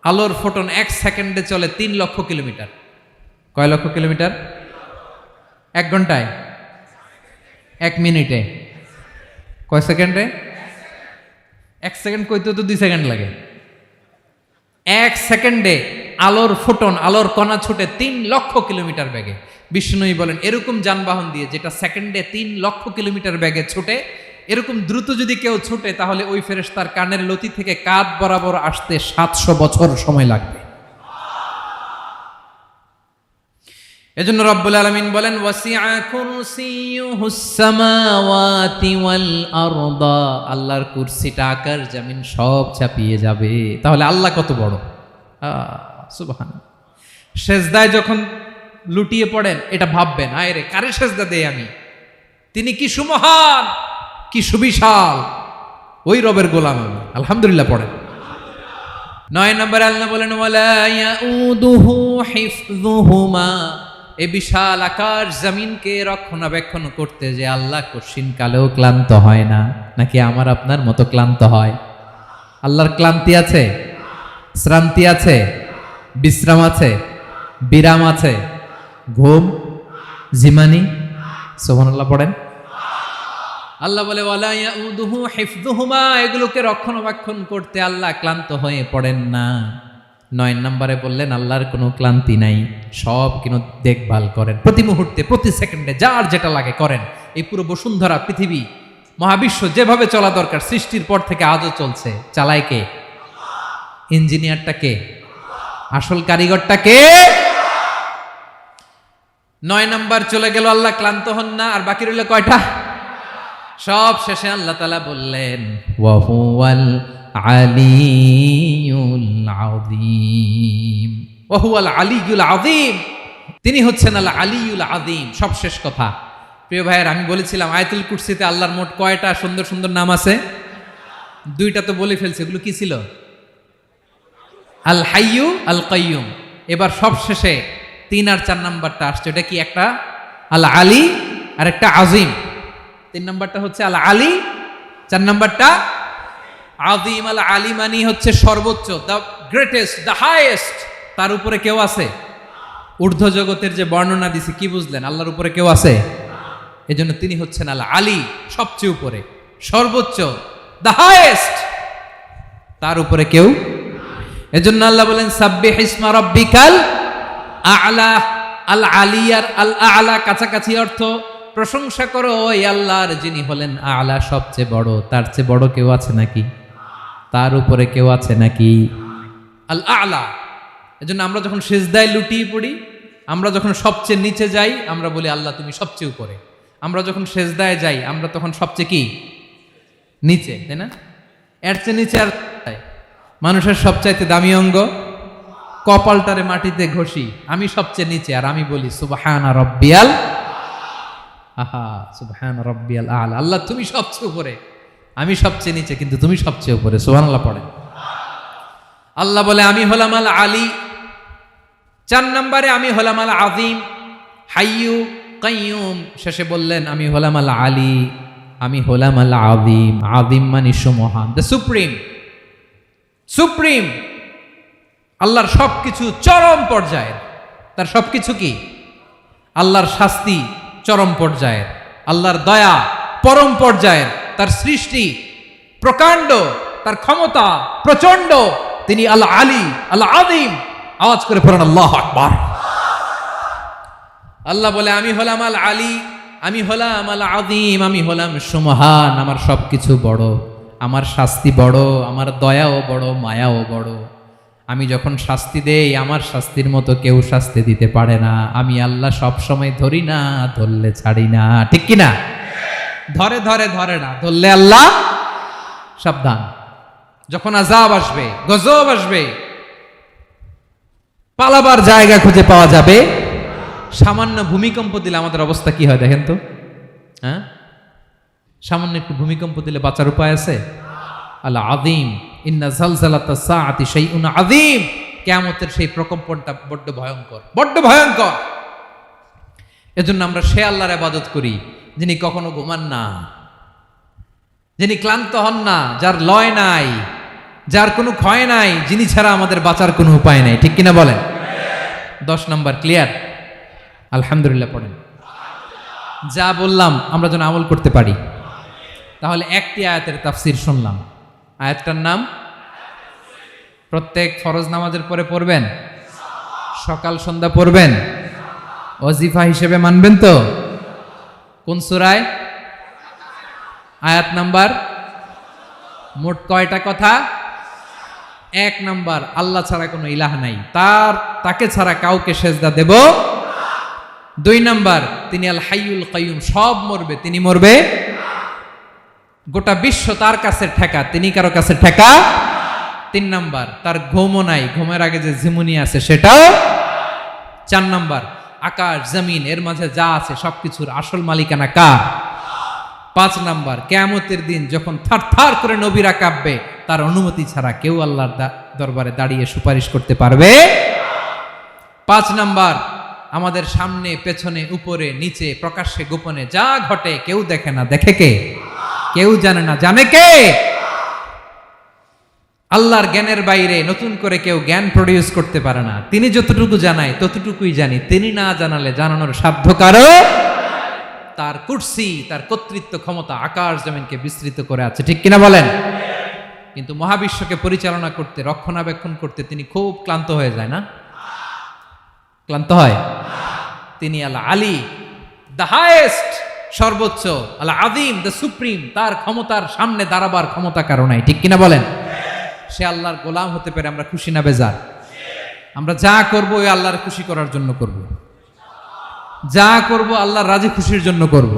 আলোর ফোটন 1 সেকেন্ডে চলে 3 লক্ষ কিলোমিটার। কয় লক্ষ কিলোমিটার? 1 ঘন্টায়? 1 মিনিটে? কয় সেকেন্ডে? 1 সেকেন্ড কইতে তো 2 সেকেন্ড লাগে। 1 সেকেন্ডে আলোর ফোটন, আলোর কণা ছুটে 3 লক্ষ কিলোমিটার বেগে। বিষ্ণুই বলেন, এরকম যানবাহন দিয়ে যেটা সেকেন্ডে 3 লক্ষ কিলোমিটার বেগে ছুটে, এরকম দ্রুত যদি কেউ ছুটে, তাহলে ওই ফেরেশতার কানের লতি থেকে কাঁধ বরাবর আসতে 700 বছর সময় লাগবে। এজন্য রব্বুল আলামিন বলেন, ওয়াসিআ কুরসিয়ুহুস সামাওয়াতি ওয়াল আরদা, আল্লাহর কুরসিটা আকাশ জমিন সব চাপিয়ে যাবে। তাহলে আল্লাহ কত বড়! সুবহানাল্লাহ। সেজদায় যখন লুটিয়ে পড়েন, এটা ভাববেন, আয় রে, কারে সেজদা দেই আমি? তিনি কি সুমহান, কি সুবিশাল, ওই রবের গোলাম আমি। আলহামদুলিল্লাহ পড়েন। 9 নম্বরে আল্লাহ বলেন, ওয়ালা ইয়াউদুহু হিফযুহুমা, এই বিশাল আকাশ জমিনকে রক্ষণাবেক্ষণ করতে যে আল্লাহ কঠিন কালেও ক্লান্ত হয় না। নাকি আমার আপনার মতো ক্লান্ত হয়? আল্লাহর ক্লান্তি আছে? শ্রান্তি আছে? বিশ্রাম আছে? বিরাম আছে? ঘুম, জিমানি? সুবহানাল্লাহ পড়েন। আল্লাহ বলে, ওয়ালা ইয়াউদুহু হিফযুহুমা, এগুলোকে রক্ষণাবেক্ষণ করতে আল্লাহ ক্লান্ত হয়ে পড়েন না। 9 নম্বরে বললেন, আল্লাহর কোনো ক্লান্তি নাই, সব কিন্তু দেখভাল করেন, প্রতি মুহূর্তে প্রতি সেকেন্ডে যার যেটা লাগে করেন। এই পুরো বসুন্ধরা, পৃথিবী, মহাবিশ্ব যেভাবে চলা দরকার সৃষ্টির পর থেকে আজও চলছে। চালায় কে? ইঞ্জিনিয়ারটা কে? আসল কারিগরটা কে? 9 নম্বর চলে গেল, আল্লাহ ক্লান্ত হন না। আর বাকি রইল কয়টা? সব শেষে আল্লাহ তাআলা বললেন, ওয়া হুয়াল আলিয়ুল আযীম, ওয়া হুয়াল আলিয়ুল আযীম, তিনি হচ্ছেন আল আলিয়ুল আযীম। সব শেষ কথা। প্রিয় ভাইয়ের, আমি বলেছিলাম আয়াতুল কুরসিতে আল্লাহর মোট কয়টা সুন্দর সুন্দর নাম আছে? 2টা তো বলে ফেলছে। এগুলো কি ছিল? আল হাইয়ু, আল কাইয়ুম। এবার সব শেষে 3 আর 4 নাম্বারটা আসছে। এটা কি? একটা আল আলী আর একটা আযীম। 3 নাম্বারটা হচ্ছে আল আলী, 4 নাম্বারটা আযীম। আল আলী মানে হচ্ছে সর্বোচ্চ, দ্য গ্রেটেস্ট, দ্য হাইয়েস্ট। তার উপরে কেউ আছে? ঊর্ধ্ব জগতের যে বর্ণনা দিছি, কি বুঝলেন? আল্লাহর উপরে কেউ আছে? এজন্য তিনি হচ্ছেন আল আলী, সবচেয়ে উপরে, সর্বোচ্চ, দ্য হাইয়েস্ট। তার উপরে কেউ। এজন্য আল্লাহ বলেন, সাব্বিহ ইসমা রাব্বিকাল আ'লা। আল আলিয়ার আল আ'লা কাছাকাছি অর্থ, প্রশংসা করো ওই আল্লাহর যিনি হলেন আ'লা, সবচেয়ে বড়। তার চেয়ে বড় কেউ আছে নাকি? তার উপরে কেউ আছে নাকি? আল আ'লা। এজন্য আমরা যখন সিজদায় লুটিয়ে পড়ি, আমরা যখন সবচেয়ে নিচে যাই, আমরা বলি আল্লাহ তুমি সবচেয়ে উপরে। আমরা যখন সিজদায় যাই, আমরা তখন সবচেয়ে কি? নিচে, তাই না? এর চেয়ে নিচে আর মানুষের সবচাইতে দামি অঙ্গ, কপালটারে মাটিতে ঘষি, আমি সবচেয়ে নিচে, আর আমি বলি সুবহানা রাব্বিয়াল, আহা সুবহানা রাব্বিয়াল আ'লা। আল্লাহ তুমি সবচেয়ে উপরে, আমি সবচেয়ে নিচে, কিন্তু তুমি সবচেয়ে উপরে। সুবহানাল্লাহ পড়ে। আল্লাহ বলে, আমি হলাম আল আলী। 4 নম্বরে আমি হলাম আল আযীম, হাইয়ু কাইয়ুম। শেষে বললেন, আমি হলাম আল আলী। আমি হলাম আল আযীম। আযীম মানে সুমহান, দ্য সুপ্রিম। সুপ্রিম আল্লাহর সবকিছু চরম পর্যায়ের। তার সবকিছু কি? আল্লাহর শাস্তি চরম পর্যায়ের, আল্লাহর দয়া পরম পর্যায়ের, তার সৃষ্টি প্রকাণ্ড, তার ক্ষমতা প্রচন্ড। তিনি আল আলী, আল আযীম। আওয়াজ করে পড়েন আল্লাহু আকবার। আল্লাহ বলে আমি হলাম আল আলী, আমি হলাম আল আযীম, আমি হলাম সুমহান। আমার সবকিছু বড়, আমার শাস্তি বড়, আমার দয়াও বড়, মায়াও বড়। আমি যখন শাস্তি দেই, আমার শাস্তির মতো কেউ শাস্তি দিতে পারে না। আমি আল্লাহ সব সময় ধরি না, ধরলে ছাড়ি না। ঠিক কি না? ধরে ধরে ধরে না, ধরলে আল্লাহ সাবধান। যখন আযাব আসবে, গজব আসবে, পালাবার জায়গা খুঁজে পাওয়া যাবে। সামান্য ভূমিকম্প দিলে আমাদের অবস্থা কি হয় দেখেন তো। হ্যাঁ, সামান্য একটু ভূমিকম্প দিলে বাঁচার উপায় আছে? আল আযীম, ইন্না জালজালাতাস সাআতি শাইউন আযীম। কিয়ামতের সেই প্রকম্পনটা বড্ড ভয়ঙ্কর, বড্ড ভয়ঙ্কর। এজন্য আমরা সে আল্লাহর ইবাদত করি যিনি কখনো ঘুমান না, যিনি ক্লান্ত হন না, যার লয় নাই, যার কোনো ক্ষয় নাই, যিনি ছাড়া আমাদের বাঁচার কোনো উপায় নাই। ঠিক কিনা বলেন? 10 নম্বর ক্লিয়ার? আলহামদুলিল্লাহ পড়েন। যা বললাম আমরা যেন আমল করতে পারি। তাহলে একটি আয়াতের তাফসীর শুনলাম। আয়াতটার নাম প্রত্যেক ফরজ নামাজের পরে পড়বেন, সকাল সন্ধ্যা পড়বেন, ওয়াজিফা হিসেবে মানবেন তো? কোন সূরায়? আয়াত নাম্বার? মোট কয়টা কথা? 1 নাম্বার, আল্লাহ ছাড়া কোনো ইলাহ নাই, তাকে ছাড়া কাউকে সেজদা দেব। 2 নাম্বার, তিনি আল হাইয়ুল কাইয়ুম, সব মরবে, তিনি মরবে। গোটা বিশ্ব তার কাছে ঠেকা, তিনি কারো কাছে ঠেকা। 3 নাম্বার, তার ঘুমও নাই, ঘুমের আগে যে ঝিমুনি আছে সেটাও। 4 নাম্বার, আকাশ জমিন এর মাঝে যা আছে সবকিছুর আসল মালিকানা কার? 5 নাম্বার, কিয়ামতের দিন যখন থারথার করে নবীরা কাঁপবে, তার অনুমতি ছাড়া কেউ আল্লাহর দরবারে দাঁড়িয়ে সুপারিশ করতে পারবে। 5 নাম্বার, আমাদের সামনে পেছনে উপরে নিচে প্রকাশ্যে গোপনে যা ঘটে কেউ দেখে না, দেখে কে? কেউ জানে না, জানে কে? আল্লাহর জ্ঞানের বাইরে নতুন করে কেউ জ্ঞান প্রডিউস করতে পারে না। তিনি যতটুকু জানায় ততটুকুই জানি, তিনি না জানালে জানানোর সাধ্য কারো। তার কুরসি, তার কর্তৃত্ব ক্ষমতা আকাশ জমিনকে বিস্তৃত করে আছে। ঠিক কিনা বলেন? কিন্তু মহাবিশ্বকে পরিচালনা করতে, রক্ষণাবেক্ষণ করতে তিনি খুব ক্লান্ত হয়ে যায় না? ক্লান্ত হয়? তিনি আল আলী, দ্য হাইয়েস্ট, সর্বোচ্চ, আল আযীম, দ্য সুপ্রিম। তার ক্ষমতার সামনে দাঁড়াবার ক্ষমতা কারো নাই। ঠিক কিনা বলেন? সে আল্লাহর গোলাম হতে পেরে আমরা খুশি না বেজার? আমরা যা করবো ওই আল্লাহর খুশি করার জন্য করব, যা করব আল্লাহর রাজি খুশির জন্য করব।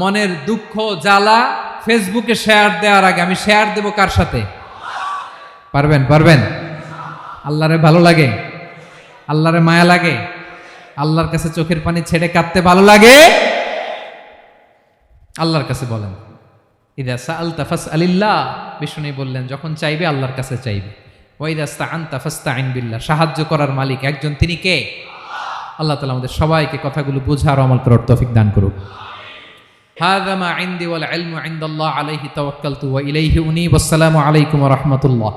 মনের দুঃখ জ্বালা ফেসবুকে শেয়ার দেওয়ার আগে আমি শেয়ার দেব কার সাথে? পারবেন? পারবেন? আল্লাহরে ভালো লাগে? আল্লাহরে মায়া লাগে? আল্লাহর কাছে চোখের পানি ছেড়ে কাঁদতে ভালো লাগে? আল্লাহর কাছে বলেন, ইদা সাআলতা ফাসআলিল্লাহ। বিষ্ণু বললেন যখন চাইবে আল্লাহর কাছে চাইবে। ওয়া ইদা ইসতাআনতা ফাসতাইন বিল্লাহ। সাহায্য করার মালিক একজন, তিনি কে? আল্লাহ তাআলা আমাদের সবাইকে কথাগুলো বোঝার আমল করার তৌফিক দান করুক। হাযা মা ইনদি ওয়াল ইলমু ইনদাল্লাহ আলাইহি তাওয়াক্কালতু ওয়া ইলাইহি উনীব। আসসালামু আলাইকুম ওয়া রাহমাতুল্লাহ।